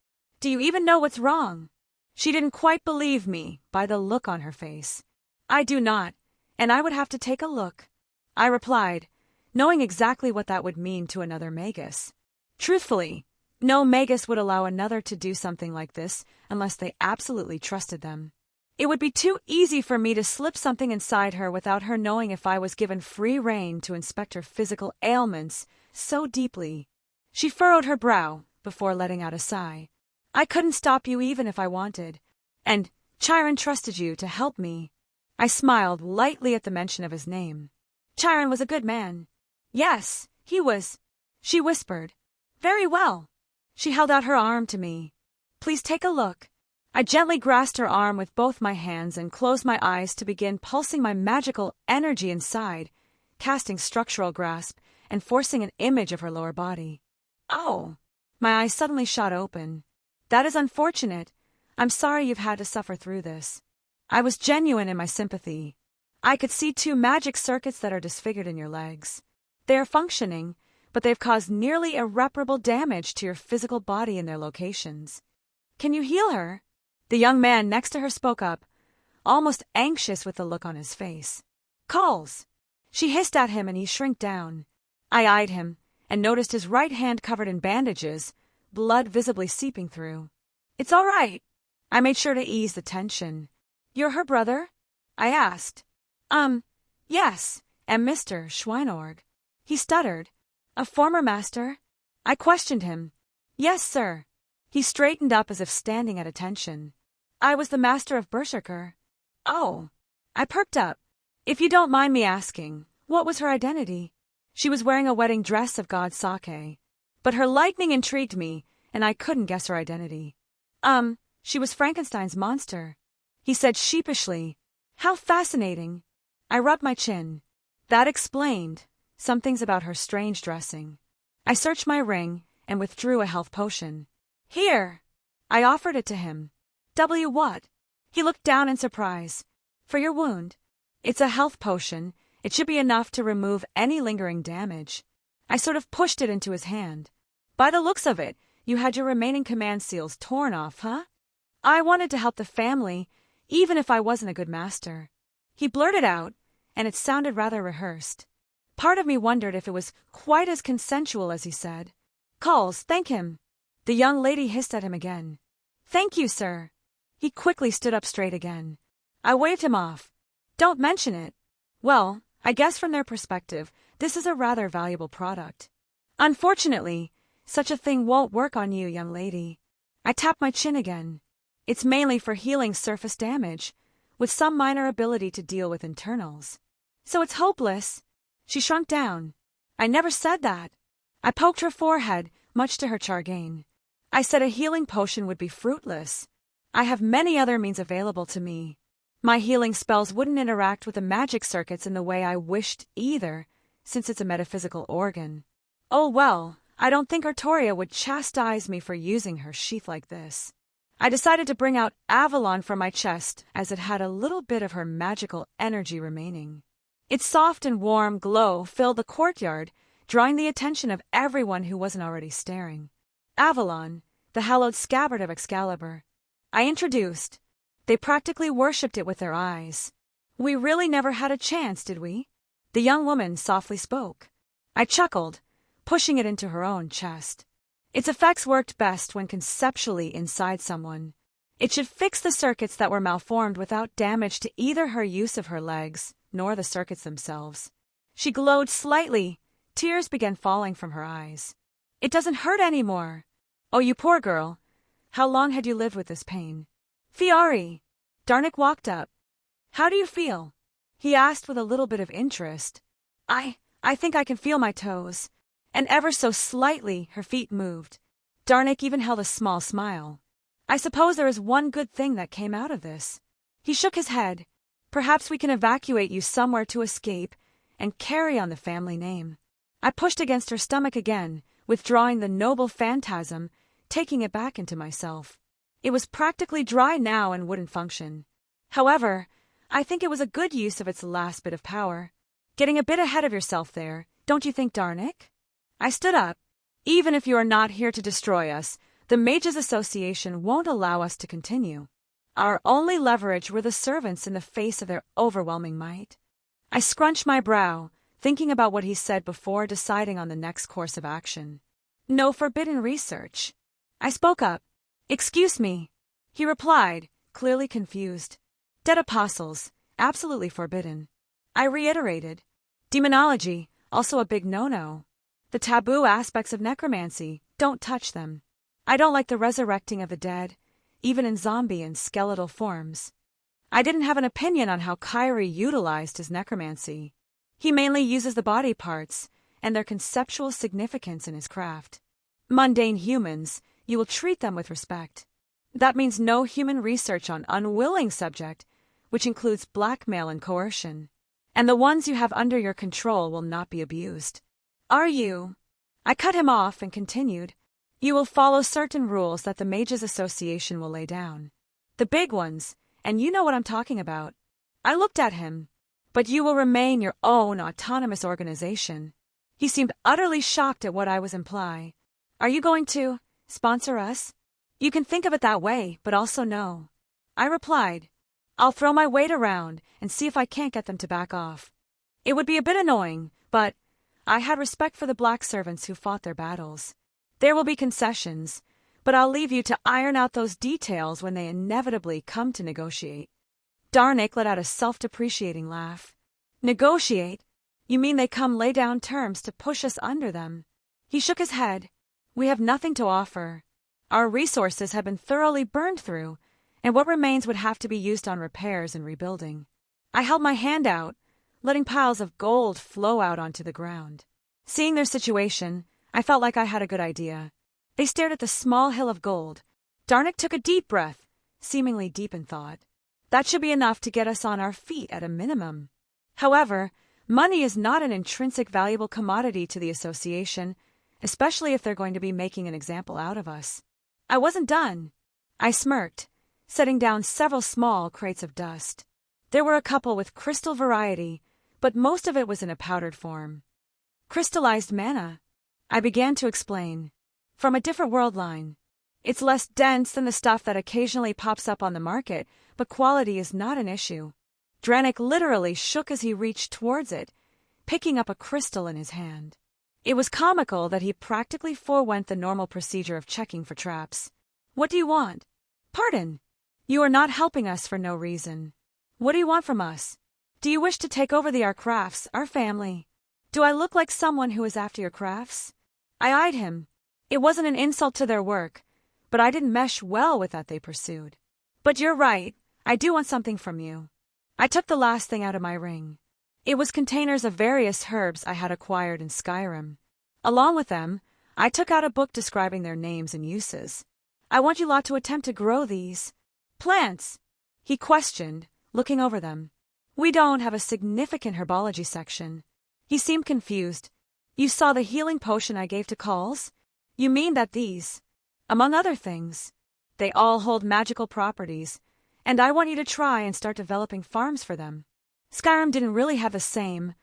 A: "Do you even know what's wrong?" She didn't quite believe me by the look on her face. "I do not, and I would have to take a look," I replied, knowing exactly what that would mean to another Magus. Truthfully, no Magus would allow another to do something like this unless they absolutely trusted them. It would be too easy for me to slip something inside her without her knowing if I was given free rein to inspect her physical ailments so deeply. She furrowed her brow before letting out a sigh. "I couldn't stop you even if I wanted. And Chiron trusted you to help me." I smiled lightly at the mention of his name. "Chiron was a good man." "Yes, he was," she whispered. "Very well." She held out her arm to me. "Please take a look." I gently grasped her arm with both my hands and closed my eyes to begin pulsing my magical energy inside, casting structural grasp and forcing an image of her lower body. "Oh!" My eyes suddenly shot open. "That is unfortunate. I'm sorry you've had to suffer through this." I was genuine in my sympathy. "I could see 2 magic circuits that are disfigured in your legs. They are functioning, but they've caused nearly irreparable damage to your physical body in their locations. Can you heal her?" The young man next to her spoke up, almost anxious with the look on his face. "Calls!" She hissed at him and he shrank down. I eyed him and noticed his right hand covered in bandages, blood visibly seeping through. "It's all right." I made sure to ease the tension. "You're her brother?" I asked. Yes, and Mr. Schweinorg." He stuttered. "A former master?" I questioned him. "Yes, sir." He straightened up as if standing at attention. "I was the master of Berserker." "Oh." I perked up. "If you don't mind me asking, what was her identity?" She was wearing a wedding dress of god Sake. But her lightning intrigued me, and I couldn't guess her identity. She was Frankenstein's monster," he said sheepishly. "How fascinating." I rubbed my chin. That explained some things about her strange dressing. I searched my ring and withdrew a health potion. "Here." I offered it to him. "W what?" He looked down in surprise. "For your wound. It's a health potion. It should be enough to remove any lingering damage." I sort of pushed it into his hand. "By the looks of it, you had your remaining command seals torn off, huh?" I wanted to help the family, even if I wasn't a good master. He blurted out, and it sounded rather rehearsed. Part of me wondered if it was quite as consensual as he said. calls, thank him. The young lady hissed at him again. Thank you, sir. He quickly stood up straight again. I waved him off. Don't mention it. Well, I guess from their perspective, this is a rather valuable product. Unfortunately, such a thing won't work on you, young lady. I tapped my chin again. It's mainly for healing surface damage, with some minor ability to deal with internals. So it's hopeless. She shrunk down. I never said that. I poked her forehead, much to her chagrin. I said a healing potion would be fruitless. I have many other means available to me. My healing spells wouldn't interact with the magic circuits in the way I wished either, since it's a metaphysical organ. Oh well, I don't think Artoria would chastise me for using her sheath like this. I decided to bring out Avalon from my chest as it had a little bit of her magical energy remaining. Its soft and warm glow filled the courtyard, drawing the attention of everyone who wasn't already staring. Avalon, the hallowed scabbard of Excalibur. I introduced. They practically worshipped it with their eyes. We really never had a chance, did we? The young woman softly spoke. I chuckled, pushing it into her own chest. Its effects worked best when conceptually inside someone. It should fix the circuits that were malformed without damage to either her use of her legs, nor the circuits themselves. She glowed slightly. Tears began falling from her eyes. It doesn't hurt anymore. Oh, you poor girl. How long had you lived with this pain? Fiari. Darnik walked up. How do you feel? He asked with a little bit of interest. I think I can feel my toes. And ever so slightly her feet moved. Darnik even held a small smile. I suppose there is one good thing that came out of this. He shook his head. Perhaps we can evacuate you somewhere to escape and carry on the family name. I pushed against her stomach again, withdrawing the noble phantasm, taking it back into myself. It was practically dry now and wouldn't function. However, I think it was a good use of its last bit of power. Getting a bit ahead of yourself there, don't you think, Darnik? I stood up. Even if you are not here to destroy us, the Mages Association won't allow us to continue. Our only leverage were the servants in the face of their overwhelming might. I scrunched my brow, thinking about what he said before deciding on the next course of action. No forbidden research. I spoke up. Excuse me. He replied, clearly confused. Dead apostles, absolutely forbidden. I reiterated. Demonology, also a big no-no. The taboo aspects of necromancy, don't touch them. I don't like the resurrecting of the dead, even in zombie and skeletal forms. I didn't have an opinion on how Kyrie utilized his necromancy. He mainly uses the body parts and their conceptual significance in his craft. Mundane humans, you will treat them with respect. That means no human research on unwilling subject, which includes blackmail and coercion. And the ones you have under your control will not be abused. Are you? I cut him off and continued. You will follow certain rules that the Mages Association will lay down. The big ones, and you know what I'm talking about. I looked at him. But you will remain your own autonomous organization. He seemed utterly shocked at what I was implying. Are you going to sponsor us? You can think of it that way, but also no. I replied. I'll throw my weight around and see if I can't get them to back off. It would be a bit annoying, but I had respect for the black servants who fought their battles. There will be concessions, but I'll leave you to iron out those details when they inevitably come to negotiate. Darnik let out a self-depreciating laugh. Negotiate? You mean they come lay down terms to push us under them? He shook his head. We have nothing to offer. Our resources have been thoroughly burned through, and what remains would have to be used on repairs and rebuilding. I held my hand out, letting piles of gold flow out onto the ground. Seeing their situation, I felt like I had a good idea. They stared at the small hill of gold. Darnik took a deep breath, seemingly deep in thought. That should be enough to get us on our feet at a minimum. However, money is not an intrinsic valuable commodity to the association, especially if they're going to be making an example out of us. I wasn't done. I smirked, setting down several small crates of dust. There were a couple with crystal variety, but most of it was in a powdered form. Crystallized mana, I began to explain. From a different world line. It's less dense than the stuff that occasionally pops up on the market, but quality is not an issue. Dranik literally shook as he reached towards it, picking up a crystal in his hand. It was comical that he practically forewent the normal procedure of checking for traps. What do you want? Pardon. You are not helping us for no reason. What do you want from us? Do you wish to take over our crafts, our family? Do I look like someone who is after your crafts? I eyed him. It wasn't an insult to their work, but I didn't mesh well with that they pursued. But you're right, I do want something from you. I took the last thing out of my ring. It was containers of various herbs I had acquired in Skyrim. Along with them, I took out a book describing their names and uses. I want you lot to attempt to grow these plants, he questioned, looking over them. We don't have a significant herbology section. He seemed confused. You saw the healing potion I gave to Calls? You mean that these, among other things, they all hold magical properties, and I want you to try and start developing farms for them. Skyrim didn't really have the same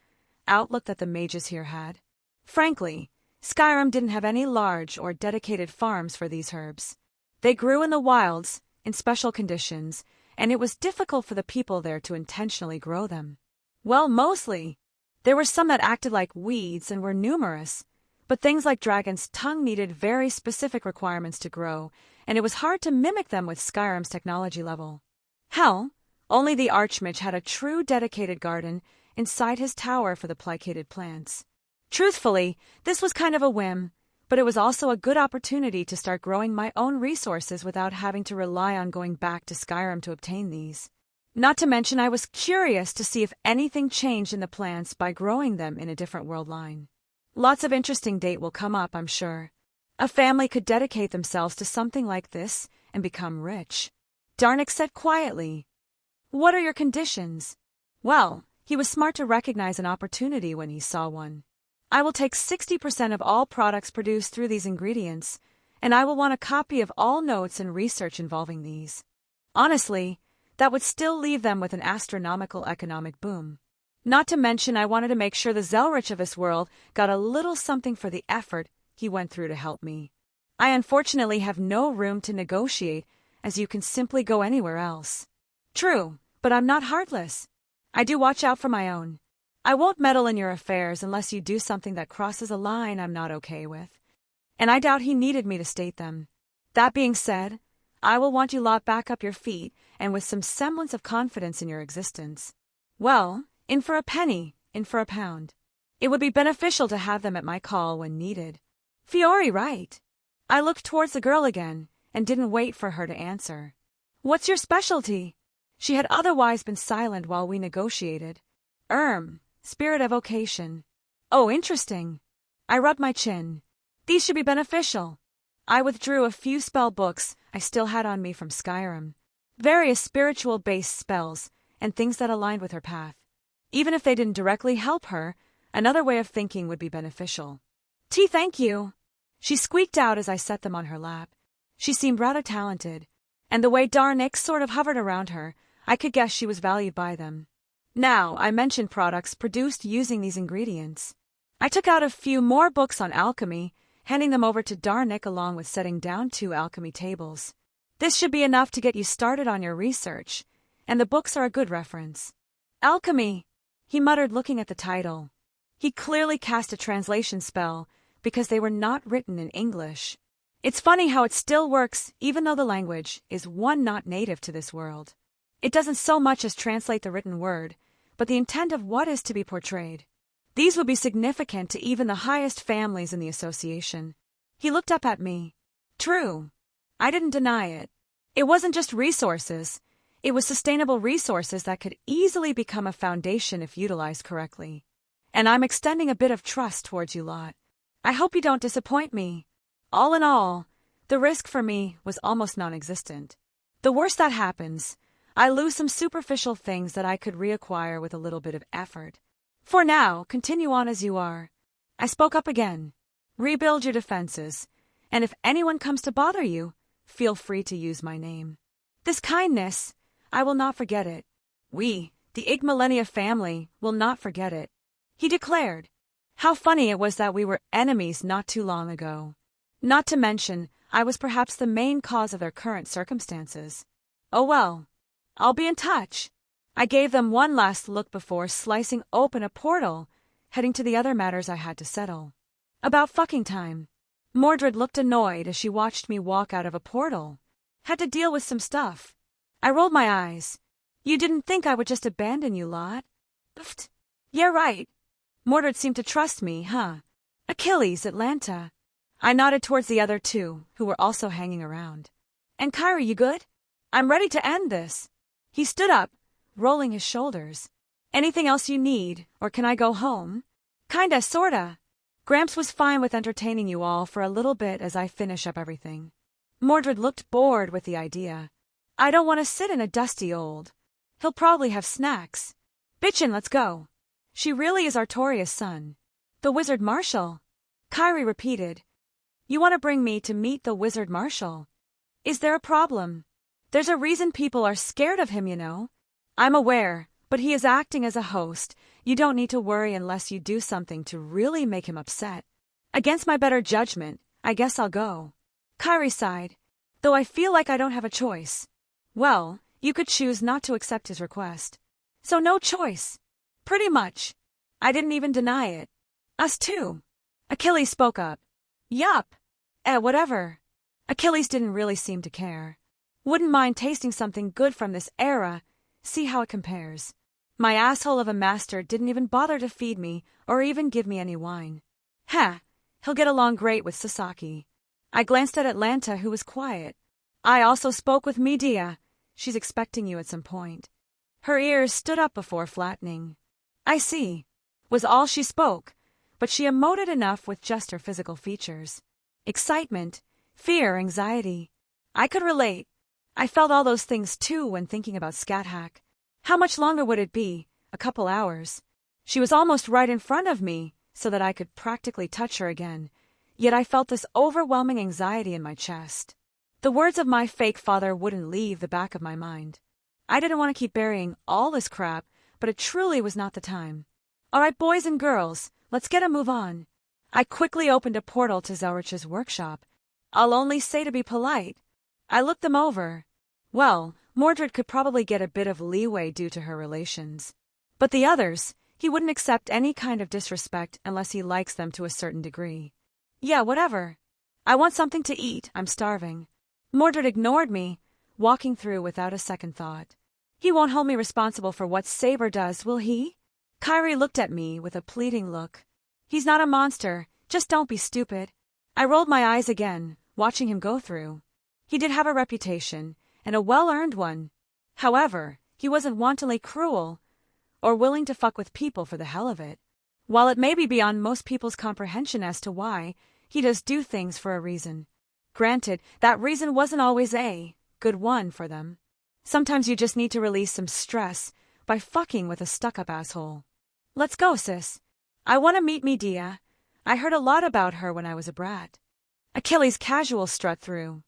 A: outlook that the mages here had. Frankly, Skyrim didn't have any large or dedicated farms for these herbs. They grew in the wilds, in special conditions, and it was difficult for the people there to intentionally grow them. Well, mostly. There were some that acted like weeds and were numerous, but things like dragon's tongue needed very specific requirements to grow, and it was hard to mimic them with Skyrim's technology level. Hell, only the Archmage had a true dedicated garden inside his tower for the plicated plants. Truthfully, this was kind of a whim, but it was also a good opportunity to start growing my own resources without having to rely on going back to Skyrim to obtain these. Not to mention I was curious to see if anything changed in the plants by growing them in a different world line. Lots of interesting date will come up, I'm sure. A family could dedicate themselves to something like this and become rich. Darnik said quietly. What are your conditions? Well, he was smart to recognize an opportunity when he saw one. I will take 60% of all products produced through these ingredients, and I will want a copy of all notes and research involving these. Honestly, that would still leave them with an astronomical economic boom. Not to mention I wanted to make sure the Zelretch of this world got a little something for the effort he went through to help me. I unfortunately have no room to negotiate, as you can simply go anywhere else. True, but I'm not heartless. I do watch out for my own. I won't meddle in your affairs unless you do something that crosses a line I'm not okay with. And I doubt he needed me to state them. That being said, I will want you lot back up your feet and with some semblance of confidence in your existence. Well, in for a penny, in for a pound. It would be beneficial to have them at my call when needed. Fiore, right. I looked towards the girl again and didn't wait for her to answer. What's your specialty? She had otherwise been silent while we negotiated. Spirit evocation. Oh, interesting. I rubbed my chin. These should be beneficial. I withdrew a few spell books I still had on me from Skyrim. Various spiritual-based spells and things that aligned with her path. Even if they didn't directly help her, another way of thinking would be beneficial. Thank you. She squeaked out as I set them on her lap. She seemed rather talented, and the way Darnik sort of hovered around her, I could guess she was valued by them. Now, I mentioned products produced using these ingredients. I took out a few more books on alchemy, handing them over to Darnik along with setting down 2 alchemy tables. This should be enough to get you started on your research, and the books are a good reference. Alchemy, he muttered looking at the title. He clearly cast a translation spell because they were not written in English. It's funny how it still works even though the language is one not native to this world. It doesn't so much as translate the written word, but the intent of what is to be portrayed. These would be significant to even the highest families in the association. He looked up at me. True. I didn't deny it. It wasn't just resources. It was sustainable resources that could easily become a foundation if utilized correctly. And I'm extending a bit of trust towards you lot. I hope you don't disappoint me. All in all, the risk for me was almost non-existent. The worst that happens, I lose some superficial things that I could reacquire with a little bit of effort. For now, continue on as you are. I spoke up again. Rebuild your defenses, and if anyone comes to bother you, feel free to use my name. This kindness, I will not forget it. We, the Igmalenia family, will not forget it. He declared. How funny it was that we were enemies not too long ago. Not to mention, I was perhaps the main cause of their current circumstances. Oh well. I'll be in touch. I gave them one last look before slicing open a portal, heading to the other matters I had to settle. About fucking time. Mordred looked annoyed as she watched me walk out of a portal. Had to deal with some stuff. I rolled my eyes. You didn't think I would just abandon you lot? Pfft. Yeah, right. Mordred seemed to trust me, huh? Achilles, Atlanta. I nodded towards the other two, who were also hanging around. And Kyrie, you good? I'm ready to end this. He stood up, rolling his shoulders. Anything else you need, or can I go home? Kinda, sorta. Gramps was fine with entertaining you all for a little bit as I finish up everything. Mordred looked bored with the idea. I don't want to sit in a dusty old. He'll probably have snacks. Bitchin', let's go. She really is Artoria's son. The Wizard Marshal. Kyrie repeated. You want to bring me to meet the Wizard Marshal? Is there a problem? There's a reason people are scared of him, you know. I'm aware, but he is acting as a host. You don't need to worry unless you do something to really make him upset. Against my better judgment, I guess I'll go. Kyrie sighed. Though I feel like I don't have a choice. Well, you could choose not to accept his request. So no choice. Pretty much. I didn't even deny it. Us too. Achilles spoke up. Yup. Whatever. Achilles didn't really seem to care. Wouldn't mind tasting something good from this era, see how it compares. My asshole of a master didn't even bother to feed me or even give me any wine. He'll get along great with Sasaki. I glanced at Atlanta, who was quiet. I also spoke with Medea. She's expecting you at some point. Her ears stood up before flattening. I see, was all she spoke, but she emoted enough with just her physical features. Excitement, fear, anxiety. I could relate. I felt all those things too when thinking about Scat Hack. How much longer would it be? A couple hours. She was almost right in front of me, so that I could practically touch her again. Yet I felt this overwhelming anxiety in my chest. The words of my fake father wouldn't leave the back of my mind. I didn't want to keep burying all this crap, but it truly was not the time. All right, boys and girls, let's get a move on. I quickly opened a portal to Zelretch's workshop. I'll only say to be polite. I looked them over. Well, Mordred could probably get a bit of leeway due to her relations. But the others, he wouldn't accept any kind of disrespect unless he likes them to a certain degree. Yeah, whatever. I want something to eat, I'm starving. Mordred ignored me, walking through without a second thought. He won't hold me responsible for what Saber does, will he? Kyrie looked at me with a pleading look. He's not a monster, just don't be stupid. I rolled my eyes again, watching him go through. He did have a reputation, and a well-earned one. However, he wasn't wantonly cruel, or willing to fuck with people for the hell of it. While it may be beyond most people's comprehension as to why, he does do things for a reason. Granted, that reason wasn't always a good one for them. Sometimes you just need to release some stress by fucking with a stuck-up asshole. Let's go, sis. I want to meet Medea. I heard a lot about her when I was a brat. Achilles casual strut through.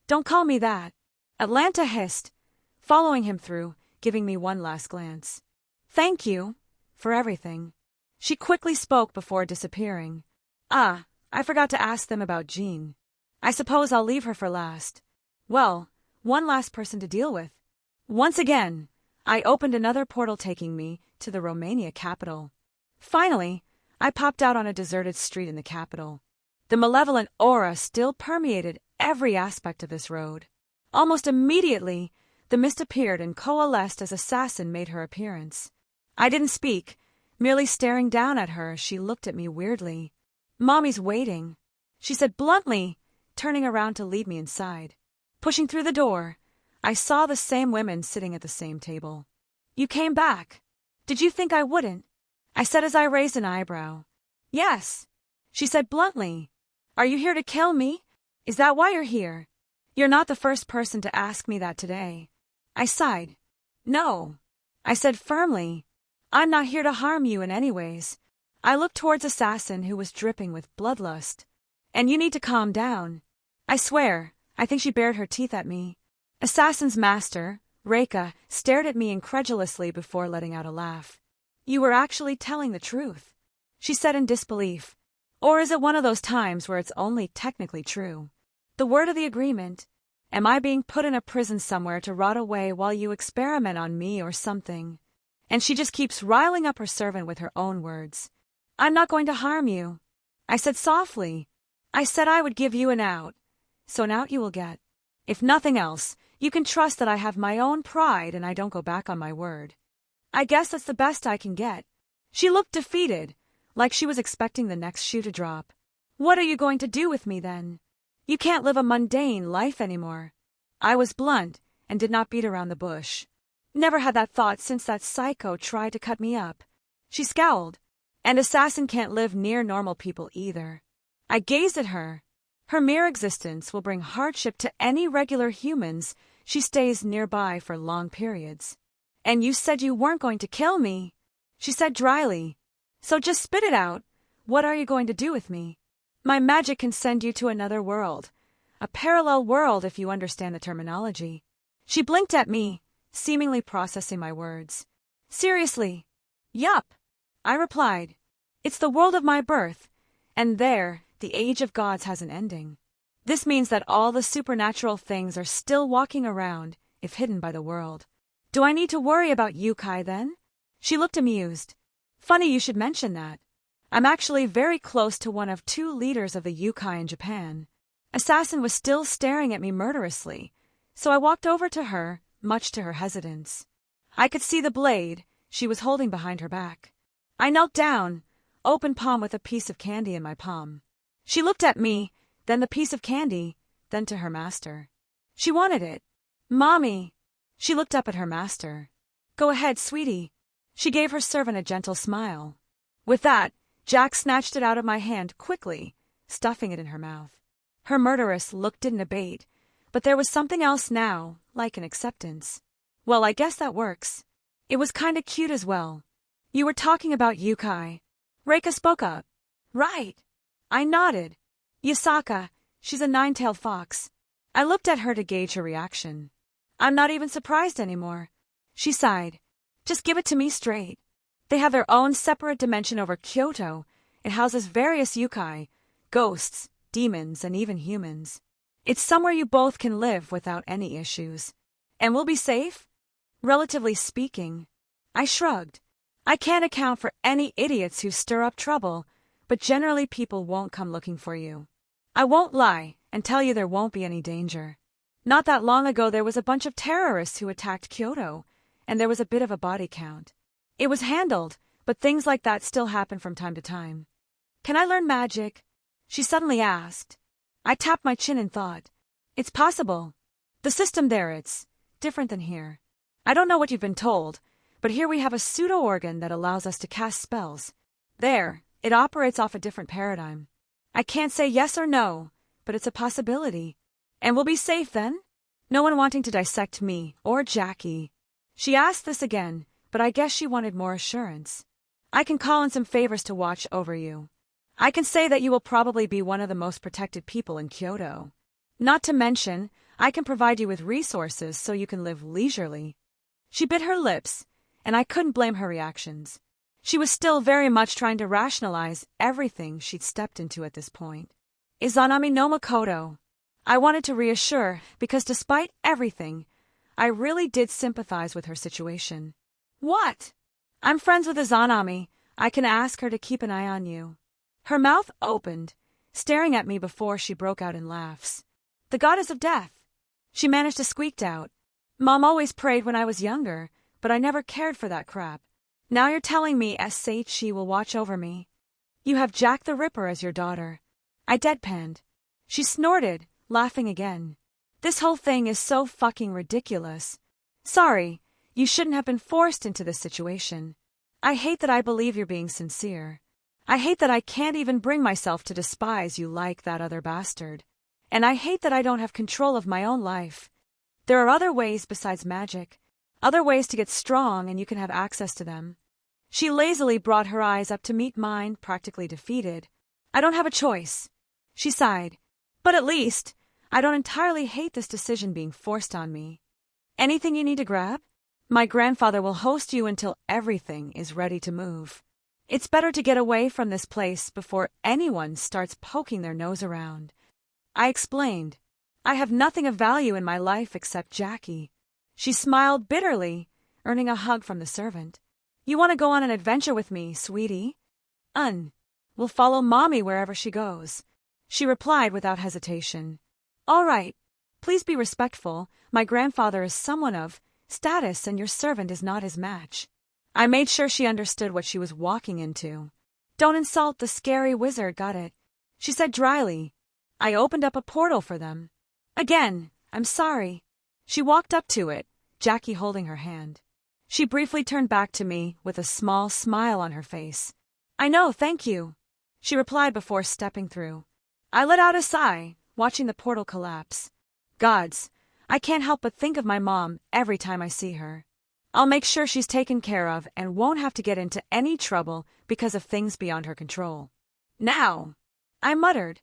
A: Don't call me that. Atlanta hissed, following him through, giving me one last glance. Thank you for everything. She quickly spoke before disappearing. I forgot to ask them about Jean. I suppose I'll leave her for last. Well, one last person to deal with. Once again, I opened another portal taking me to the Romania capital. Finally, I popped out on a deserted street in the capital. The malevolent aura still permeated every aspect of this road. Almost immediately, the mist appeared and coalesced as Assassin made her appearance. I didn't speak, merely staring down at her as she looked at me weirdly. Mommy's waiting, she said bluntly, turning around to lead me inside. Pushing through the door, I saw the same women sitting at the same table. You came back. Did you think I wouldn't? I said as I raised an eyebrow. Yes, she said bluntly. Are you here to kill me? Is that why you're here? You're not the first person to ask me that today. I sighed. No, I said firmly. I'm not here to harm you in any ways. I looked towards Assassin, who was dripping with bloodlust. And you need to calm down. I swear, I think she bared her teeth at me. Assassin's master, Reika, stared at me incredulously before letting out a laugh. You were actually telling the truth, she said in disbelief. Or is it one of those times where it's only technically true? The word of the agreement. Am I being put in a prison somewhere to rot away while you experiment on me or something? And she just keeps riling up her servant with her own words. I'm not going to harm you. I said softly. I said I would give you an out. So an out you will get. If nothing else, you can trust that I have my own pride and I don't go back on my word. I guess that's the best I can get. She looked defeated, like she was expecting the next shoe to drop. What are you going to do with me then? You can't live a mundane life anymore. I was blunt and did not beat around the bush. Never had that thought since that psycho tried to cut me up. She scowled. An assassin can't live near normal people either. I gazed at her. Her mere existence will bring hardship to any regular humans. She stays nearby for long periods. And you said you weren't going to kill me, she said dryly. So just spit it out. What are you going to do with me? My magic can send you to another world. A parallel world if you understand the terminology. She blinked at me, seemingly processing my words. Seriously? Yup, I replied. It's the world of my birth, and there, the age of gods has an ending. This means that all the supernatural things are still walking around, if hidden by the world. Do I need to worry about yokai then? She looked amused. Funny you should mention that. I'm actually very close to one of 2 leaders of the yokai in Japan. Assassin was still staring at me murderously, so I walked over to her, much to her hesitance. I could see the blade she was holding behind her back. I knelt down, open palm with a piece of candy in my palm. She looked at me, then the piece of candy, then to her master. She wanted it. Mommy. She looked up at her master. Go ahead, sweetie. She gave her servant a gentle smile. With that, Jack snatched it out of my hand quickly, stuffing it in her mouth. Her murderous look didn't abate, but there was something else now, like an acceptance. Well, I guess that works. It was kinda cute as well. You were talking about yokai. Reika spoke up. Right. I nodded. Yasaka, she's a 9-tailed fox. I looked at her to gauge her reaction. I'm not even surprised anymore. She sighed. Just give it to me straight. They have their own separate dimension over Kyoto. It houses various yokai, ghosts, demons, and even humans. It's somewhere you both can live without any issues. And we'll be safe? Relatively speaking. I shrugged. I can't account for any idiots who stir up trouble, but generally people won't come looking for you. I won't lie and tell you there won't be any danger. Not that long ago there was a bunch of terrorists who attacked Kyoto, and there was a bit of a body count. It was handled, but things like that still happen from time to time. Can I learn magic? She suddenly asked. I tapped my chin and thought. It's possible. The system there, it's different than here. I don't know what you've been told, but here we have a pseudo-organ that allows us to cast spells. There, it operates off a different paradigm. I can't say yes or no, but it's a possibility. And we'll be safe then? No one wanting to dissect me or Jackie. She asked this again, but I guess she wanted more assurance. I can call in some favors to watch over you. I can say that you will probably be one of the most protected people in Kyoto. Not to mention, I can provide you with resources so you can live leisurely. She bit her lips, and I couldn't blame her reactions. She was still very much trying to rationalize everything she'd stepped into at this point. Izanami no Makoto. I wanted to reassure, because despite everything, I really did sympathize with her situation. What? I'm friends with Izanami. I can ask her to keep an eye on you. Her mouth opened, staring at me before she broke out in laughs. The goddess of death. She managed to squeak out. Mom always prayed when I was younger, but I never cared for that crap. Now you're telling me she will watch over me. You have Jack the Ripper as your daughter. I deadpanned. She snorted, laughing again. This whole thing is so fucking ridiculous. Sorry, you shouldn't have been forced into this situation. I hate that I believe you're being sincere. I hate that I can't even bring myself to despise you like that other bastard. And I hate that I don't have control of my own life. There are other ways besides magic. Other ways to get strong and you can have access to them. She lazily brought her eyes up to meet mine, practically defeated. I don't have a choice. She sighed. But at least, I don't entirely hate this decision being forced on me. Anything you need to grab? My grandfather will host you until everything is ready to move. It's better to get away from this place before anyone starts poking their nose around. I explained. I have nothing of value in my life except Jackie. She smiled bitterly, earning a hug from the servant. You want to go on an adventure with me, sweetie? We'll follow Mommy wherever she goes," she replied without hesitation. "All right. Please be respectful. My grandfather is someone of status and your servant is not his match." I made sure she understood what she was walking into. "Don't insult the scary wizard, got it?" she said dryly. I opened up a portal for them. "Again, I'm sorry." She walked up to it, Jackie holding her hand. She briefly turned back to me with a small smile on her face. "I know, thank you," she replied before stepping through. I let out a sigh, watching the portal collapse. Gods, I can't help but think of my mom every time I see her. I'll make sure she's taken care of and won't have to get into any trouble because of things beyond her control. "Now," I muttered,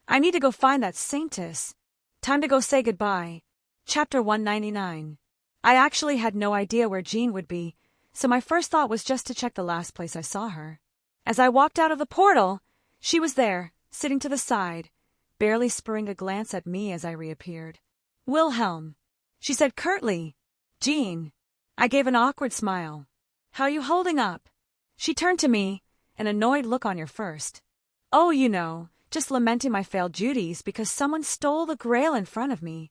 A: "I need to go find that saintess. Time to go say goodbye." Chapter 199. I actually had no idea where Jean would be, so my first thought was just to check the last place I saw her. As I walked out of the portal, she was there, sitting to the side, barely spurring a glance at me as I reappeared. "Wilhelm," she said curtly. "Jean." I gave an awkward smile. "How you holding up?" She turned to me, an annoyed look on your first. "Oh, you know, just lamenting my failed duties because someone stole the grail in front of me."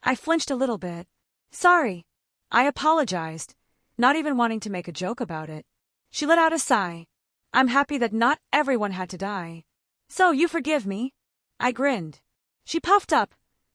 A: I flinched a little bit. "Sorry." I apologized, not even wanting to make a joke about it. She let out a sigh. "I'm happy that not everyone had to die. So you forgive me?" I grinned. She puffed up,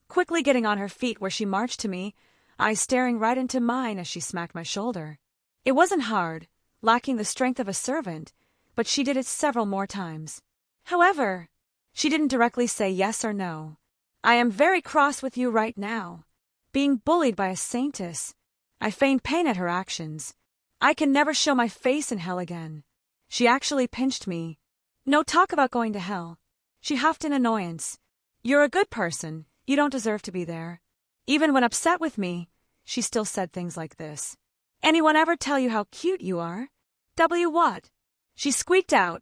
A: quickly getting on her feet where she marched to me, eyes staring right into mine as she smacked my shoulder. It wasn't hard, lacking the strength of a servant, but she did it several more times. However, she didn't directly say yes or no. "I am very cross with you right now. Being bullied by a saintess." I feigned pain at her actions. "I can never show my face in hell again." She actually pinched me. "No talk about going to hell." She huffed in annoyance. "You're a good person. You don't deserve to be there." Even when upset with me, she still said things like this. "Anyone ever tell you how cute you are?" What?" she squeaked out,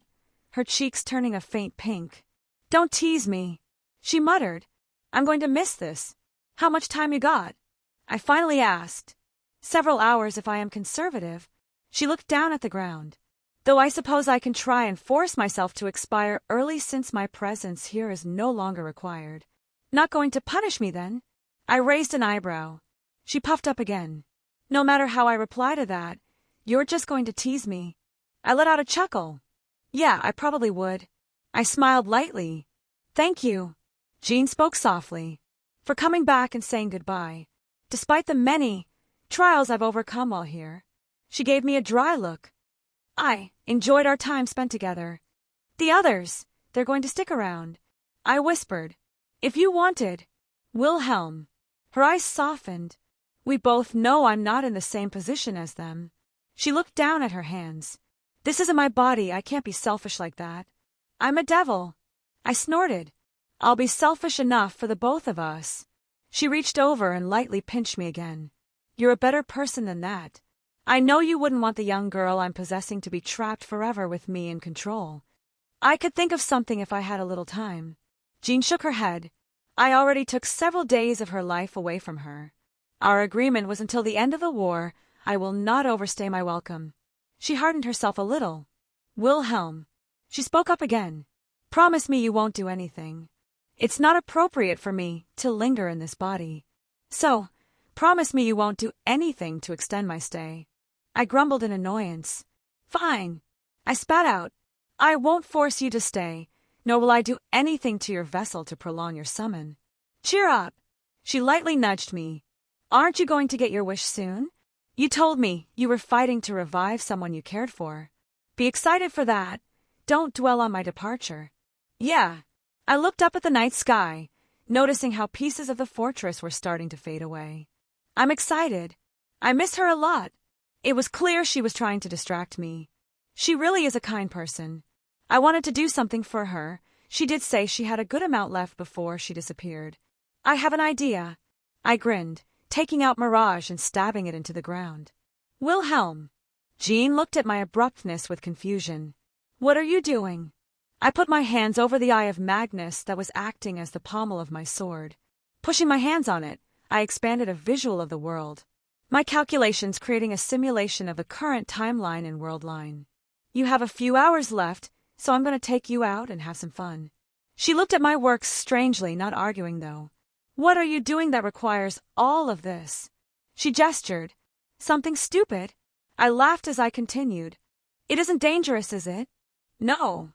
A: her cheeks turning a faint pink. "Don't tease me," she muttered. "I'm going to miss this. How much time you got?" I finally asked. "Several hours if I am conservative." She looked down at the ground. "Though I suppose I can try and force myself to expire early since my presence here is no longer required." "Not going to punish me then?" I raised an eyebrow. She puffed up again. "No matter how I reply to that, you're just going to tease me." I let out a chuckle. "Yeah, I probably would." I smiled lightly. "Thank you," Jean spoke softly, "for coming back and saying goodbye. Despite the many trials I've overcome while here." She gave me a dry look. "I enjoyed our time spent together." "The others, they're going to stick around," I whispered. "If you wanted." "Wilhelm." Her eyes softened. "We both know I'm not in the same position as them." She looked down at her hands. "This isn't my body. I can't be selfish like that." "I'm a devil." I snorted. "I'll be selfish enough for the both of us." She reached over and lightly pinched me again. "You're a better person than that. I know you wouldn't want the young girl I'm possessing to be trapped forever with me in control." "I could think of something if I had a little time." Jean shook her head. "I already took several days of her life away from her. Our agreement was until the end of the war. I will not overstay my welcome." She hardened herself a little. "Wilhelm." She spoke up again. "Promise me you won't do anything. It's not appropriate for me to linger in this body. So, promise me you won't do anything to extend my stay." I grumbled in annoyance. "Fine." I spat out. "I won't force you to stay, nor will I do anything to your vessel to prolong your summon." "Cheer up." She lightly nudged me. "Aren't you going to get your wish soon? You told me you were fighting to revive someone you cared for. Be excited for that. Don't dwell on my departure." "Yeah." I looked up at the night sky, noticing how pieces of the fortress were starting to fade away. "I'm excited. I miss her a lot." It was clear she was trying to distract me. She really is a kind person. I wanted to do something for her. She did say she had a good amount left before she disappeared. "I have an idea." I grinned, taking out Mirage and stabbing it into the ground. "Wilhelm." Jean looked at my abruptness with confusion. "What are you doing?" I put my hands over the eye of Magnus that was acting as the pommel of my sword. Pushing my hands on it, I expanded a visual of the world. My calculations creating a simulation of the current timeline and world line. "You have a few hours left. so I'm going to take you out and have some fun. She looked at my work strangely, not arguing though. What are you doing that requires all of this? She gestured. Something stupid? I laughed as I continued. It isn't dangerous, is it? No.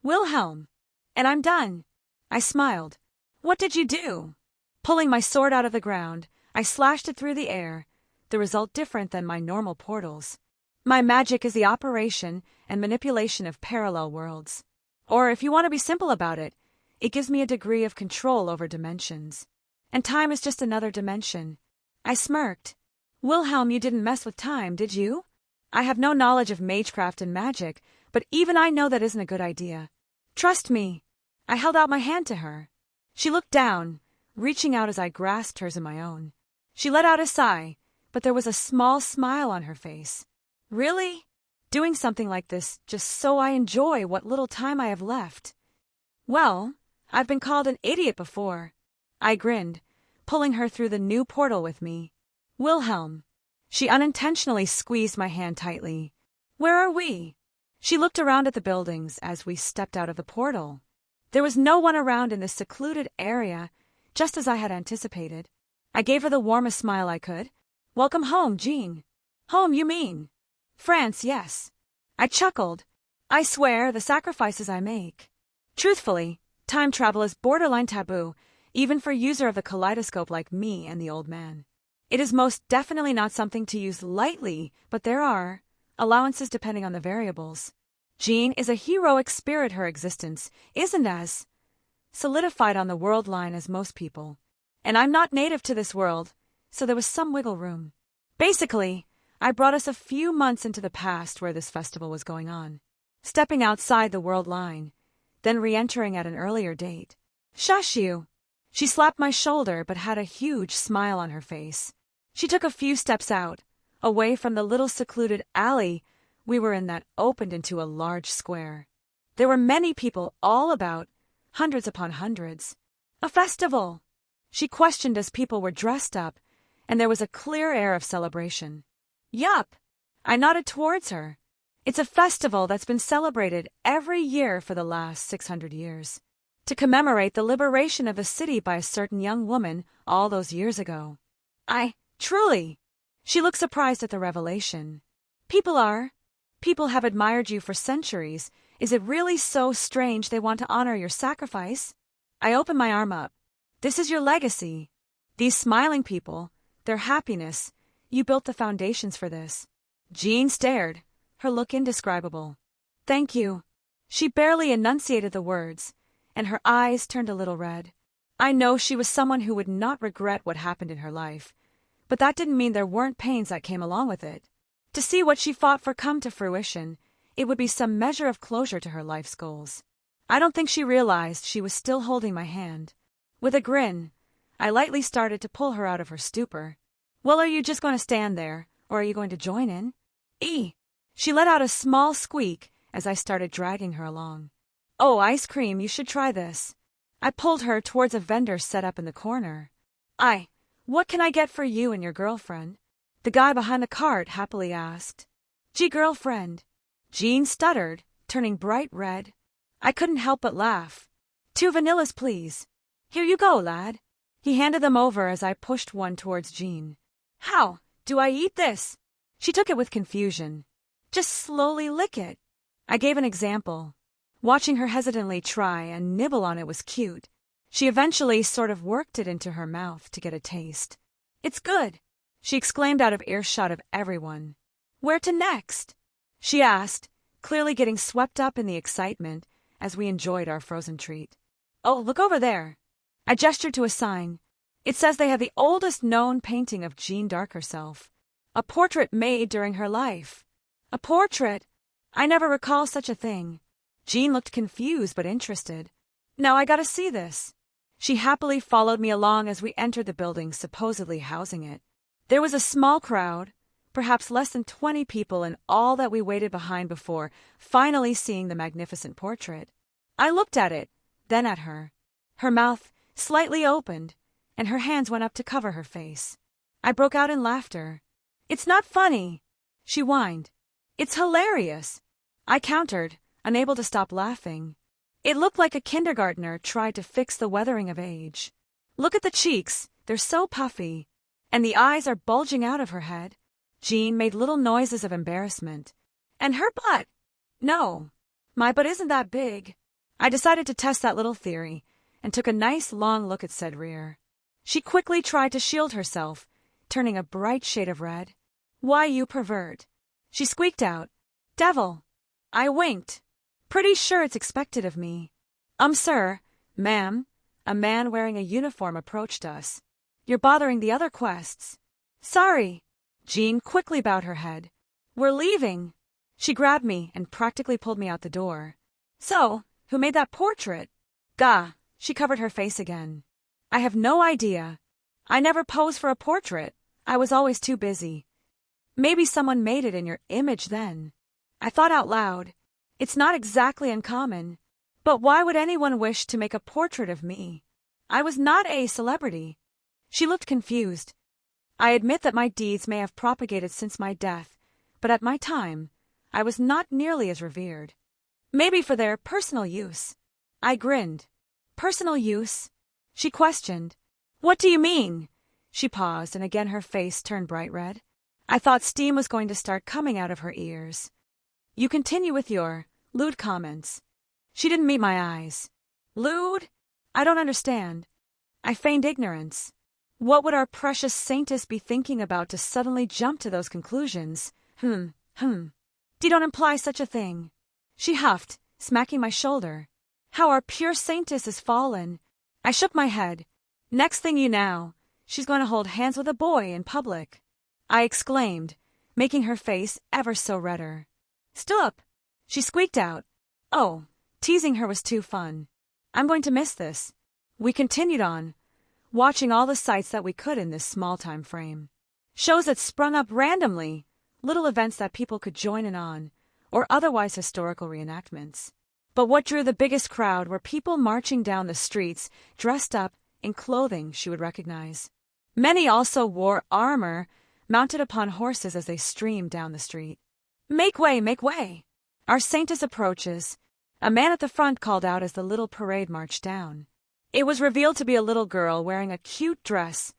A: Wilhelm. And I'm done. I smiled. What did you do? Pulling my sword out of the ground, I slashed it through the air, the result different than my normal portals. My magic is the operation and manipulation of parallel worlds. Or if you want to be simple about it, it gives me a degree of control over dimensions. And time is just another dimension. I smirked. Wilhelm, you didn't mess with time, did you? I have no knowledge of magecraft and magic, but even I know that isn't a good idea. Trust me. I held out my hand to her. She looked down, reaching out as I grasped hers in my own. She let out a sigh, but there was a small smile on her face. Really? Doing something like this just so I enjoy what little time I have left? Well, I've been called an idiot before. I grinned, pulling her through the new portal with me. Wilhelm. She unintentionally squeezed my hand tightly. Where are we? She looked around at the buildings as we stepped out of the portal. There was no one around in this secluded area, just as I had anticipated. I gave her the warmest smile I could. Welcome home, Jean. Home, you mean? France, yes. I chuckled. I swear, the sacrifices I make. Truthfully, time travel is borderline taboo, even for a user of the kaleidoscope like me and the old man. It is most definitely not something to use lightly, but there are allowances depending on the variables. Jean is a heroic spirit. Her existence isn't as solidified on the world line as most people. And I'm not native to this world, so there was some wiggle room. Basically, I brought us a few months into the past where this festival was going on, stepping outside the world line, then re-entering at an earlier date. Shush you! She slapped my shoulder but had a huge smile on her face. She took a few steps out, away from the little secluded alley we were in that opened into a large square. There were many people all about, hundreds upon hundreds. A festival! She questioned as people were dressed up, and there was a clear air of celebration. Yup! I nodded towards her. It's a festival that's been celebrated every year for the last 600 years, to commemorate the liberation of a city by a certain young woman all those years ago. Truly! She looked surprised at the revelation. People have admired you for centuries. Is it really so strange they want to honor your sacrifice? I opened my arm up. This is your legacy. These smiling people, their happiness, you built the foundations for this. Jean stared, her look indescribable. Thank you. She barely enunciated the words, and her eyes turned a little red. I know she was someone who would not regret what happened in her life, but that didn't mean there weren't pains that came along with it. To see what she fought for come to fruition, it would be some measure of closure to her life's goals. I don't think she realized she was still holding my hand. With a grin, I lightly started to pull her out of her stupor. Well, are you just going to stand there, or are you going to join in? She let out a small squeak as I started dragging her along. Oh, ice cream, you should try this. I pulled her towards a vendor set up in the corner. What can I get for you and your girlfriend? The guy behind the cart happily asked. Girlfriend. Jean stuttered, turning bright red. I couldn't help but laugh. 2 vanillas, please. Here you go, lad. He handed them over as I pushed one towards Jean. How do I eat this? She took it with confusion. Just slowly lick it. I gave an example. Watching her hesitantly try and nibble on it was cute. She eventually sort of worked it into her mouth to get a taste. It's good, she exclaimed out of earshot of everyone. Where to next? She asked, clearly getting swept up in the excitement as we enjoyed our frozen treat. Oh, look over there. I gestured to a sign. It says they have the oldest known painting of Jeanne d'Arc herself. A portrait made during her life. A portrait? I never recall such a thing. Jean looked confused but interested. Now I gotta see this. She happily followed me along as we entered the building supposedly housing it. There was a small crowd, perhaps less than 20 people in all that we waited behind before finally seeing the magnificent portrait. I looked at it, then at her. Her mouth slightly opened, and her hands went up to cover her face. I broke out in laughter. It's not funny, she whined. It's hilarious. I countered, unable to stop laughing. It looked like a kindergartner tried to fix the weathering of age. Look at the cheeks, they're so puffy. And the eyes are bulging out of her head. Jean made little noises of embarrassment. And her butt? No, my butt isn't that big. I decided to test that little theory, and took a nice long look at said rear. She quickly tried to shield herself, turning a bright shade of red. Why, you pervert, she squeaked out. Devil. I winked. Pretty sure it's expected of me. Sir, ma'am. A man wearing a uniform approached us. You're bothering the other quests. Sorry. Jean quickly bowed her head. We're leaving. She grabbed me and practically pulled me out the door. So, who made that portrait? Gah, she covered her face again. I have no idea. I never posed for a portrait. I was always too busy. Maybe someone made it in your image then. I thought out loud. It's not exactly uncommon. But why would anyone wish to make a portrait of me? I was not a celebrity. She looked confused. I admit that my deeds may have propagated since my death, but at my time, I was not nearly as revered. Maybe for their personal use. I grinned. Personal use? She questioned. What do you mean? She paused, and again her face turned bright red. I thought steam was going to start coming out of her ears. You continue with your lewd comments. She didn't meet my eyes. Lewd? I don't understand. I feigned ignorance. What would our precious saintess be thinking about to suddenly jump to those conclusions? You don't imply such a thing. She huffed, smacking my shoulder. How our pure saintess has fallen. I shook my head. Next thing you know, she's going to hold hands with a boy in public. I exclaimed, making her face ever so redder. Stop! She squeaked out. Oh, teasing her was too fun. I'm going to miss this. We continued on, watching all the sights that we could in this small time frame. Shows that sprung up randomly, little events that people could join in on, or otherwise historical reenactments. But what drew the biggest crowd were people marching down the streets, dressed up in clothing she would recognize. Many also wore armor, mounted upon horses as they streamed down the street. Make way, make way! Our saintess approaches. A man at the front called out as the little parade marched down. It was revealed to be a little girl wearing a cute dress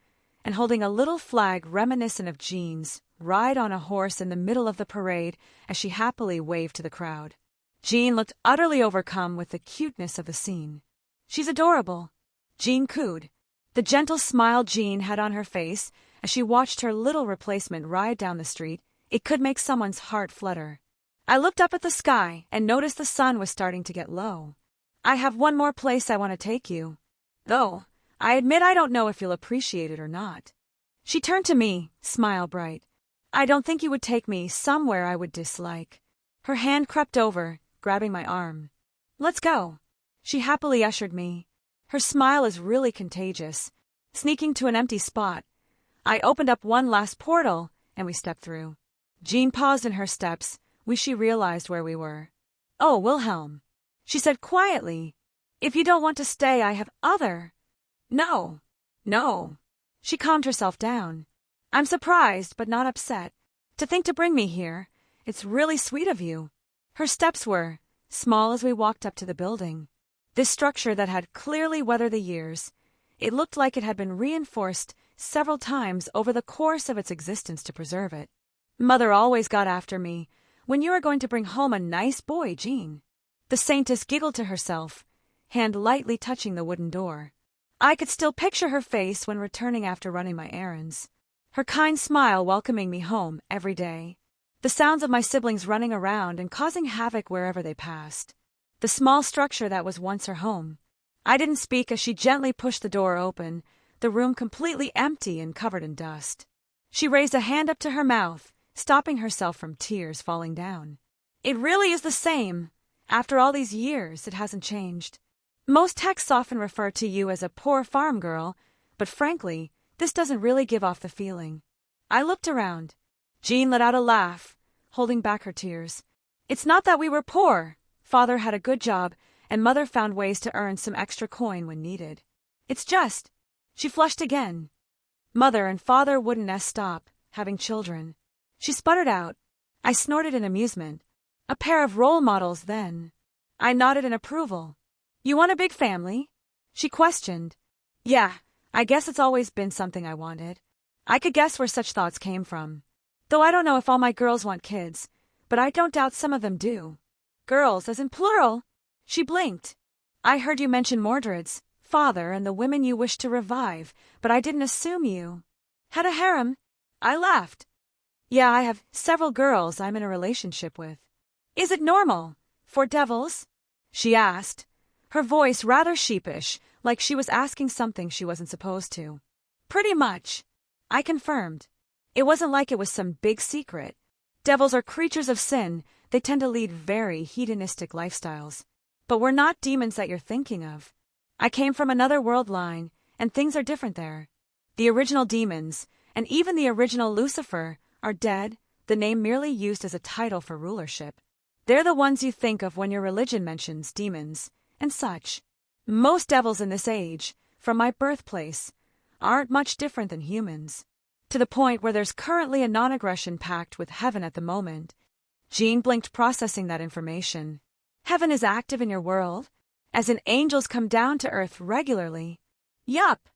A: and holding a little flag reminiscent of Jean's, ride on a horse in the middle of the parade as she happily waved to the crowd. Jean looked utterly overcome with the cuteness of the scene. She's adorable, Jean cooed. The gentle smile Jean had on her face as she watched her little replacement ride down the street, it could make someone's heart flutter. I looked up at the sky and noticed the sun was starting to get low. I have one more place I want to take you. Though, I admit I don't know if you'll appreciate it or not. She turned to me, smile bright. I don't think you would take me somewhere I would dislike. Her hand crept over, grabbing my arm. Let's go. She happily ushered me. Her smile is really contagious. Sneaking to an empty spot, I opened up one last portal, and we stepped through. Jean paused in her steps, when she realized where we were. Oh, Wilhelm, she said quietly. If you don't want to stay, I have other. No. She calmed herself down. I'm surprised, but not upset. To think to bring me here. It's really sweet of you. Her steps were small as we walked up to the building. This structure that had clearly weathered the years. It looked like it had been reinforced several times over the course of its existence to preserve it. Mother always got after me. When you are going to bring home a nice boy, Jean. The saintess giggled to herself, hand lightly touching the wooden door. I could still picture her face when returning after running my errands. Her kind smile welcoming me home every day. The sounds of my siblings running around and causing havoc wherever they passed. The small structure that was once her home. I didn't speak as she gently pushed the door open, the room completely empty and covered in dust. She raised a hand up to her mouth, stopping herself from tears falling down. It really is the same. After all these years, it hasn't changed. Most texts often refer to you as a poor farm girl, but frankly, this doesn't really give off the feeling. I looked around. Jean let out a laugh, holding back her tears. It's not that we were poor. Father had a good job, and Mother found ways to earn some extra coin when needed. It's just, she flushed again. Mother and Father wouldn't stop having children. She sputtered out. I snorted in amusement. A pair of role models, then. I nodded in approval. You want a big family? She questioned. Yeah, I guess it's always been something I wanted. I could guess where such thoughts came from. Though I don't know if all my girls want kids, but I don't doubt some of them do. Girls, as in plural. She blinked. I heard you mention Mordred's father and the women you wish to revive, but I didn't assume you had a harem. I laughed. Yeah, I have several girls I'm in a relationship with. Is it normal for devils? She asked, her voice rather sheepish, like she was asking something she wasn't supposed to. Pretty much, I confirmed. It wasn't like it was some big secret. Devils are creatures of sin. They tend to lead very hedonistic lifestyles. But we're not demons that you're thinking of. I came from another world line, and things are different there. The original demons, and even the original Lucifer, are dead, the name merely used as a title for rulership. They're the ones you think of when your religion mentions demons, and such. Most devils in this age, from my birthplace, aren't much different than humans. To the point where there's currently a non-aggression pact with heaven at the moment. Jean blinked, processing that information. Heaven is active in your world, as in angels come down to earth regularly. Yup.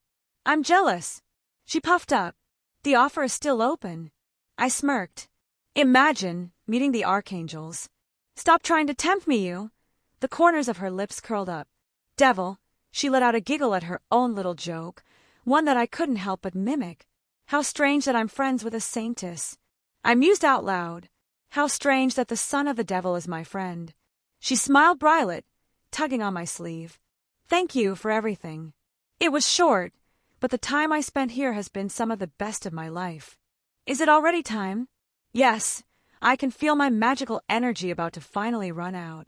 A: I'm jealous. She puffed up. The offer is still open. I smirked. Imagine meeting the archangels. Stop trying to tempt me, you. The corners of her lips curled up. Devil. She let out a giggle at her own little joke, one that I couldn't help but mimic. How strange that I'm friends with a saintess. I mused out loud. How strange that the son of the devil is my friend. She smiled brightly, tugging on my sleeve. Thank you for everything. It was short, but the time I spent here has been some of the best of my life. Is it already time? Yes, I can feel my magical energy about to finally run out.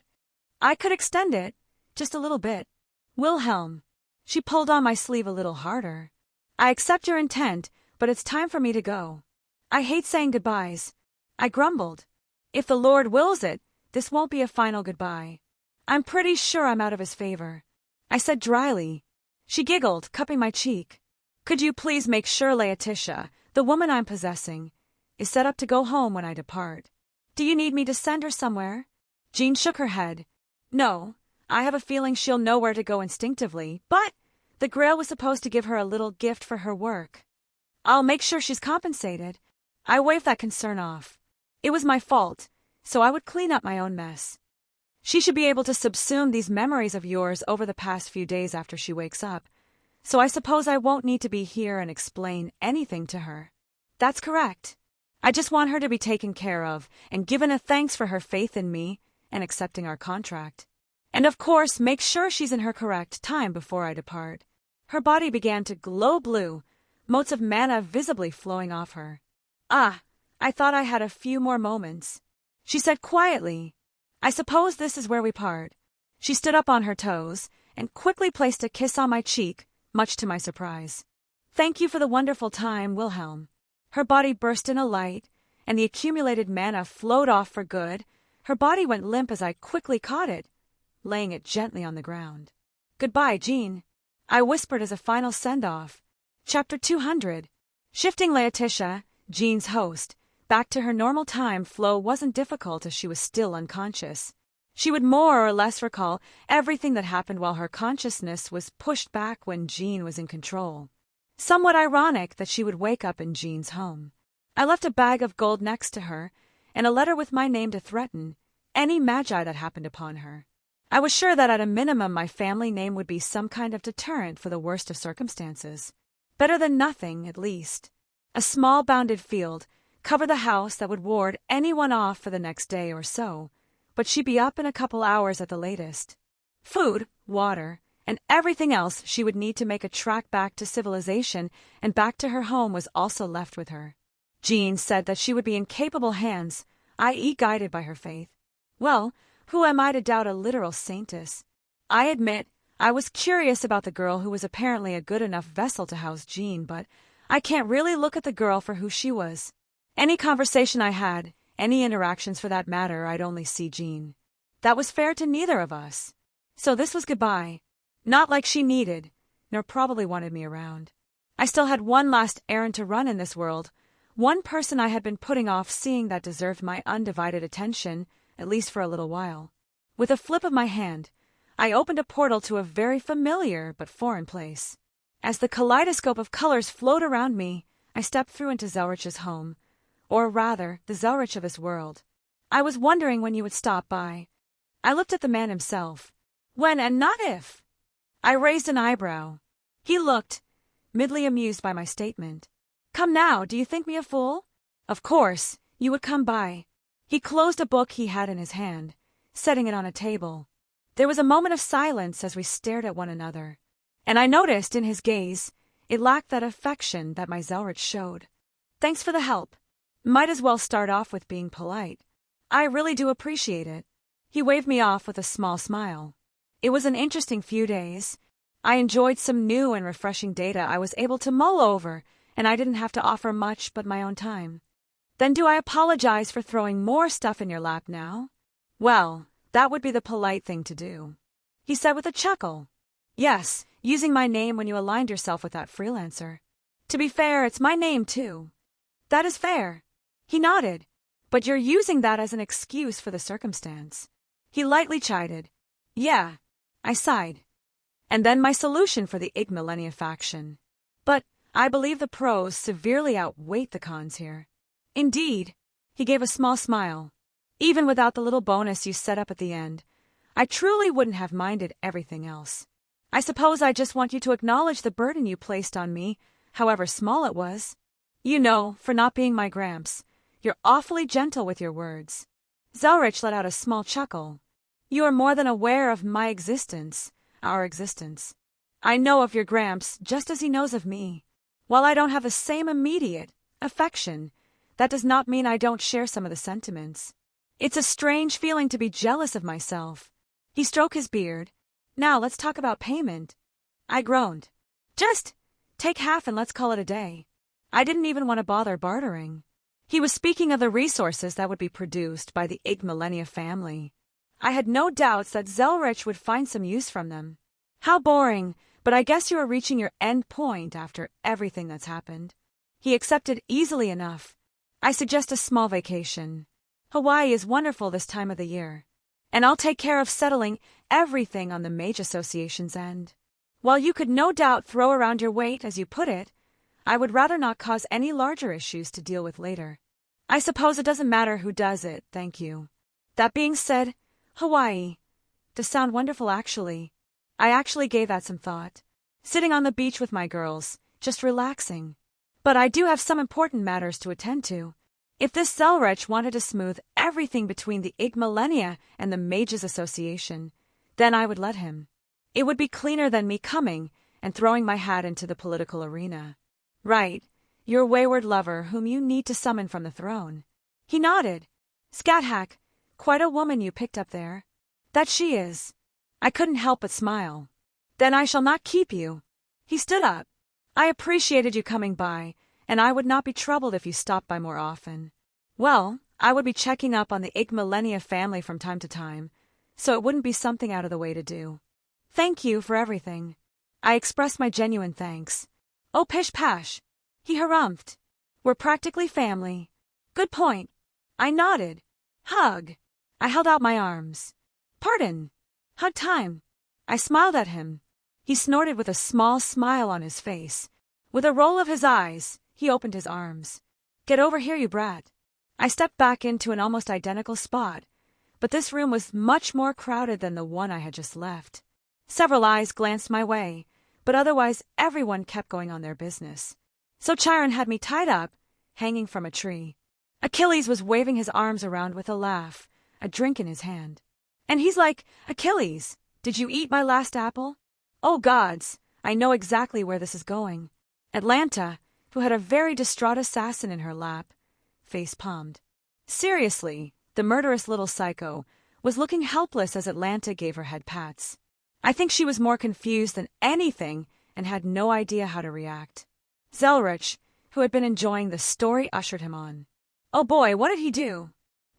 A: I could extend it, just a little bit. Wilhelm. She pulled on my sleeve a little harder. I accept your intent, but it's time for me to go. I hate saying goodbyes. I grumbled. If the Lord wills it, this won't be a final goodbye. I'm pretty sure I'm out of his favor. I said dryly. She giggled, cupping my cheek. Could you please make sure Laetitia, the woman I'm possessing, is set up to go home when I depart? Do you need me to send her somewhere? Jean shook her head. No, I have a feeling she'll know where to go instinctively, but the Grail was supposed to give her a little gift for her work. I'll make sure she's compensated. I waved that concern off. It was my fault, so I would clean up my own mess. She should be able to subsume these memories of yours over the past few days after she wakes up, so I suppose I won't need to be here and explain anything to her. That's correct. I just want her to be taken care of and given a thanks for her faith in me and accepting our contract. And of course, make sure she's in her correct time before I depart. Her body began to glow blue, motes of mana visibly flowing off her. Ah, I thought I had a few more moments. She said quietly, I suppose this is where we part. She stood up on her toes and quickly placed a kiss on my cheek, much to my surprise. Thank you for the wonderful time, Wilhelm. Her body burst in a light, and the accumulated mana flowed off for good. Her body went limp as I quickly caught it, laying it gently on the ground. Goodbye, Jean, I whispered as a final send-off. Chapter 200. Shifting Laetitia, Jean's host, back to her normal time flow wasn't difficult as she was still unconscious. She would more or less recall everything that happened while her consciousness was pushed back when Jean was in control. Somewhat ironic that she would wake up in Jean's home. I left a bag of gold next to her, and a letter with my name to threaten any magi that happened upon her. I was sure that at a minimum my family name would be some kind of deterrent for the worst of circumstances. Better than nothing, at least. A small bounded field covered the house that would ward anyone off for the next day or so, but she'd be up in a couple hours at the latest. Food, water, and everything else she would need to make a track back to civilization and back to her home was also left with her. Jean said that she would be in capable hands, i.e. guided by her faith. Well, who am I to doubt a literal saintess? I admit, I was curious about the girl who was apparently a good enough vessel to house Jean, but I can't really look at the girl for who she was. Any conversation I had, any interactions for that matter, I'd only see Jean. That was fair to neither of us. So this was goodbye. Not like she needed, nor probably wanted me around. I still had one last errand to run in this world, one person I had been putting off seeing that deserved my undivided attention, at least for a little while. With a flip of my hand, I opened a portal to a very familiar but foreign place. As the kaleidoscope of colors flowed around me, I stepped through into Zelretch's home, or rather, the Zelretch of his world. I was wondering when you would stop by. I looked at the man himself. When and not if. I raised an eyebrow. He looked, midly amused by my statement. Come now, do you think me a fool? Of course, you would come by. He closed a book he had in his hand, setting it on a table. There was a moment of silence as we stared at one another, and I noticed in his gaze it lacked that affection that my Zelretch showed. Thanks for the help. Might as well start off with being polite. I really do appreciate it. He waved me off with a small smile. It was an interesting few days. I enjoyed some new and refreshing data I was able to mull over, and I didn't have to offer much but my own time. Then do I apologize for throwing more stuff in your lap now? Well, that would be the polite thing to do. He said with a chuckle. Yes, using my name when you aligned yourself with that freelancer. To be fair, it's my name too. That is fair. He nodded. But you're using that as an excuse for the circumstance. He lightly chided. Yeah, I sighed. And then my solution for the Millennia faction. But I believe the pros severely outweigh the cons here. Indeed, he gave a small smile. Even without the little bonus you set up at the end, I truly wouldn't have minded everything else. I suppose I just want you to acknowledge the burden you placed on me, however small it was. You know, for not being my Gramps, you're awfully gentle with your words. Zelretch let out a small chuckle. You are more than aware of my existence, our existence. I know of your Gramps just as he knows of me. While I don't have the same immediate affection, that does not mean I don't share some of the sentiments. It's a strange feeling to be jealous of myself. He stroked his beard. Now let's talk about payment. I groaned. Just take half and let's call it a day. I didn't even want to bother bartering. He was speaking of the resources that would be produced by the Millennia family. I had no doubts that Zelretch would find some use from them. How boring, but I guess you are reaching your end point after everything that's happened. He accepted easily enough. I suggest a small vacation. Hawaii is wonderful this time of the year, and I'll take care of settling everything on the Mage Association's end. While you could no doubt throw around your weight, as you put it, I would rather not cause any larger issues to deal with later. I suppose it doesn't matter who does it, thank you. That being said, Hawaii does sound wonderful actually. I actually gave that some thought. Sitting on the beach with my girls, just relaxing. But I do have some important matters to attend to. If this Zelretch wanted to smooth everything between the Millennia and the Mages Association, then I would let him. It would be cleaner than me coming and throwing my hat into the political arena. Right, your wayward lover whom you need to summon from the throne. He nodded. Scathack, quite a woman you picked up there. That she is. I couldn't help but smile. Then I shall not keep you. He stood up. I appreciated you coming by, and I would not be troubled if you stopped by more often. Well, I would be checking up on the Millennia family from time to time, so it wouldn't be something out of the way to do. Thank you for everything. I expressed my genuine thanks. Oh, pish-pash. He harumphed. We're practically family. Good point. I nodded. Hug. I held out my arms. Pardon. Hug time. I smiled at him. He snorted with a small smile on his face. With a roll of his eyes, he opened his arms. Get over here, you brat. I stepped back into an almost identical spot, but this room was much more crowded than the one I had just left. Several eyes glanced my way, but otherwise everyone kept going on their business. So Chiron had me tied up, hanging from a tree. Achilles was waving his arms around with a laugh, a drink in his hand. And he's like, Achilles, did you eat my last apple? Oh gods, I know exactly where this is going. Atlanta, who had a very distraught assassin in her lap, face-palmed. Seriously, the murderous little psycho was looking helpless as Atlanta gave her head pats. I think she was more confused than anything and had no idea how to react. Zelretch, who had been enjoying the story, ushered him on. Oh boy, what did he do?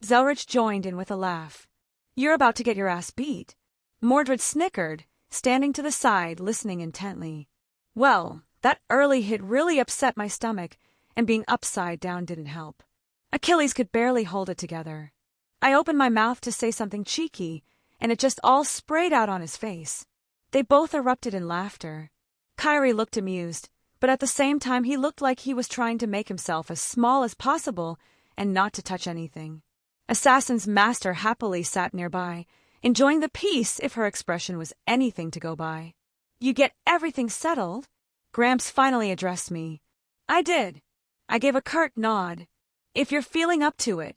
A: Zelretch joined in with a laugh. You're about to get your ass beat. Mordred snickered, standing to the side, listening intently. Well, that early hit really upset my stomach, and being upside down didn't help. Achilles could barely hold it together. I opened my mouth to say something cheeky, and it just all sprayed out on his face. They both erupted in laughter. Kyrie looked amused, but at the same time he looked like he was trying to make himself as small as possible and not to touch anything. Assassin's master happily sat nearby, enjoying the peace if her expression was anything to go by. "You get everything settled?" Gramps finally addressed me. I did. I gave a curt nod. "If you're feeling up to it,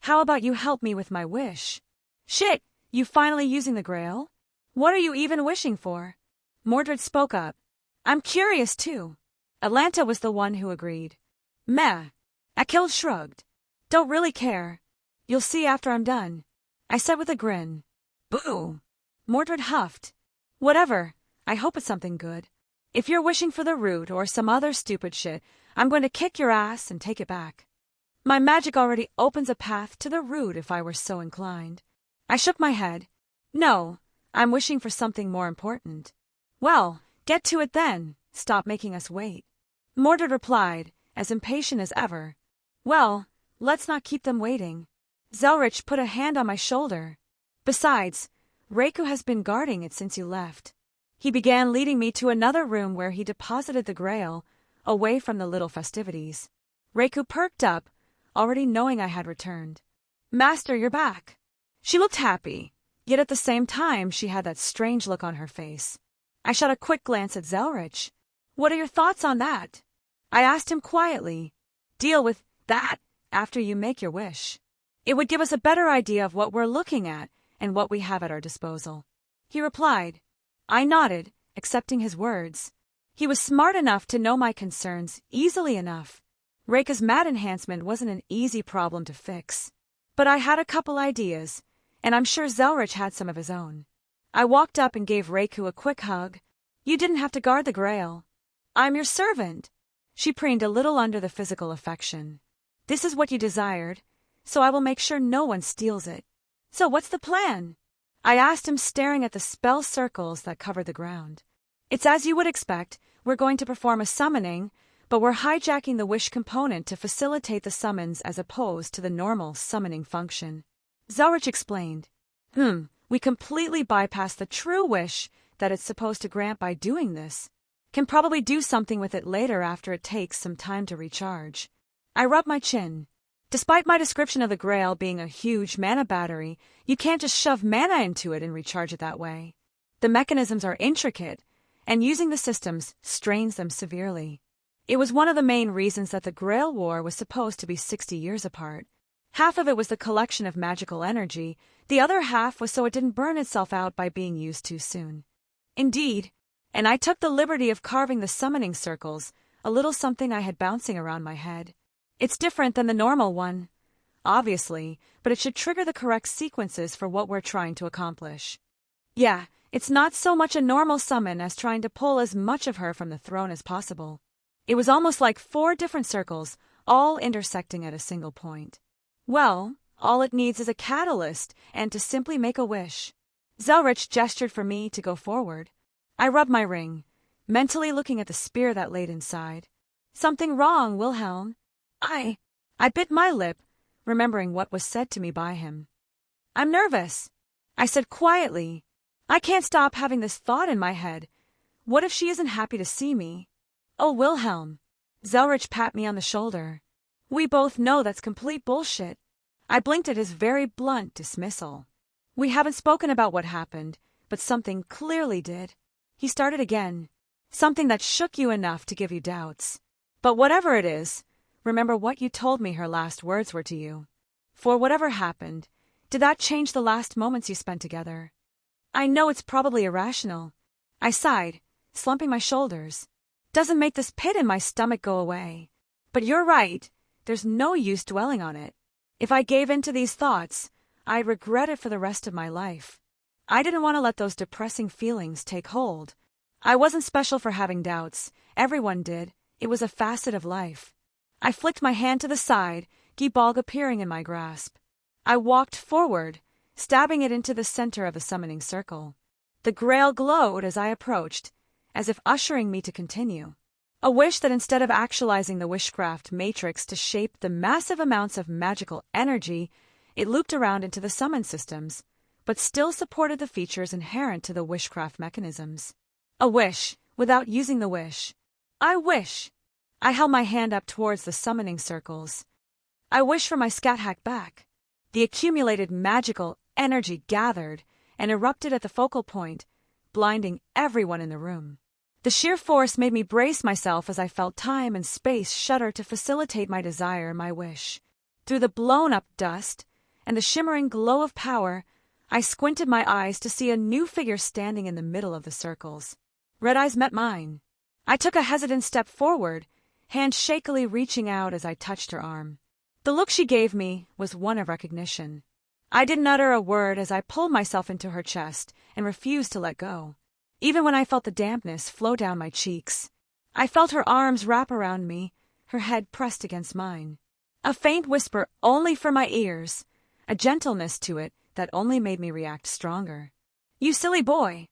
A: how about you help me with my wish?" "Shit, you finally using the Grail? What are you even wishing for?" Mordred spoke up. "I'm curious too." Atlanta was the one who agreed. "Meh." Akil shrugged. "Don't really care. You'll see after I'm done," I said with a grin. "Boo." Mordred huffed. "Whatever. I hope it's something good. If you're wishing for the root or some other stupid shit, I'm going to kick your ass and take it back. My magic already opens a path to the root if I were so inclined." I shook my head. "No, I'm wishing for something more important." "Well, get to it then. Stop making us wait." Mordred replied, as impatient as ever. "Well, let's not keep them waiting." Zelretch put a hand on my shoulder. "Besides, Reiku has been guarding it since you left." He began leading me to another room where he deposited the Grail, away from the little festivities. Reiku perked up, already knowing I had returned. "Master, you're back." She looked happy, yet at the same time she had that strange look on her face. I shot a quick glance at Zelretch. "What are your thoughts on that?" I asked him quietly. "Deal with that after you make your wish. It would give us a better idea of what we're looking at and what we have at our disposal." He replied. I nodded, accepting his words. He was smart enough to know my concerns easily enough. Reika's mad enhancement wasn't an easy problem to fix. But I had a couple ideas, and I'm sure Zelretch had some of his own. I walked up and gave Reiku a quick hug. "You didn't have to guard the Grail. I'm your servant." She preened a little under the physical affection. "This is what you desired, so I will make sure no one steals it." "So what's the plan?" I asked him, staring at the spell circles that covered the ground. "It's as you would expect. We're going to perform a summoning, but we're hijacking the wish component to facilitate the summons as opposed to the normal summoning function." Zelretch explained. We completely bypass the true wish that it's supposed to grant by doing this. Can probably do something with it later after it takes some time to recharge." I rubbed my chin. Despite my description of the Grail being a huge mana battery, you can't just shove mana into it and recharge it that way. The mechanisms are intricate, and using the systems strains them severely. It was one of the main reasons that the Grail War was supposed to be 60 years apart. Half of it was the collection of magical energy, the other half was so it didn't burn itself out by being used too soon. Indeed, and I took the liberty of carving the summoning circles, a little something I had bouncing around my head. It's different than the normal one, obviously, but it should trigger the correct sequences for what we're trying to accomplish. Yeah, it's not so much a normal summon as trying to pull as much of her from the throne as possible. It was almost like 4 different circles, all intersecting at a single point. Well, all it needs is a catalyst and to simply make a wish. Zelretch gestured for me to go forward. I rubbed my ring, mentally looking at the spear that laid inside. "Something wrong, Wilhelm?" I bit my lip, remembering what was said to me by him. "I'm nervous," I said quietly. "I can't stop having this thought in my head. What if she isn't happy to see me?" "Oh, Wilhelm." Zelretch pat me on the shoulder. "We both know that's complete bullshit." I blinked at his very blunt dismissal. "We haven't spoken about what happened, but something clearly did." He started again. "Something that shook you enough to give you doubts. But whatever it is, remember what you told me her last words were to you. For whatever happened, did that change the last moments you spent together?" "I know it's probably irrational." I sighed, slumping my shoulders. "Doesn't make this pit in my stomach go away. But you're right, there's no use dwelling on it. If I gave in to these thoughts, I'd regret it for the rest of my life." I didn't want to let those depressing feelings take hold. I wasn't special for having doubts. Everyone did. It was a facet of life. I flicked my hand to the side, Gibalg appearing in my grasp. I walked forward, stabbing it into the center of the summoning circle. The Grail glowed as I approached, as if ushering me to continue. A wish that instead of actualizing the wishcraft matrix to shape the massive amounts of magical energy It looped around into the summon systems, but still supported the features inherent to the wishcraft mechanisms. A wish, without using the wish. I wish. I held my hand up towards the summoning circles. I wish for my scat hack back. The accumulated magical energy gathered and erupted at the focal point, blinding everyone in the room. The sheer force made me brace myself as I felt time and space shudder to facilitate my desire, my wish. Through the blown-up dust and the shimmering glow of power, I squinted my eyes to see a new figure standing in the middle of the circles. Red eyes met mine. I took a hesitant step forward, hand shakily reaching out as I touched her arm. The look she gave me was one of recognition. I didn't utter a word as I pulled myself into her chest and refused to let go. Even when I felt the dampness flow down my cheeks, I felt her arms wrap around me, her head pressed against mine. A faint whisper only for my ears, a gentleness to it that only made me react stronger. "You silly boy!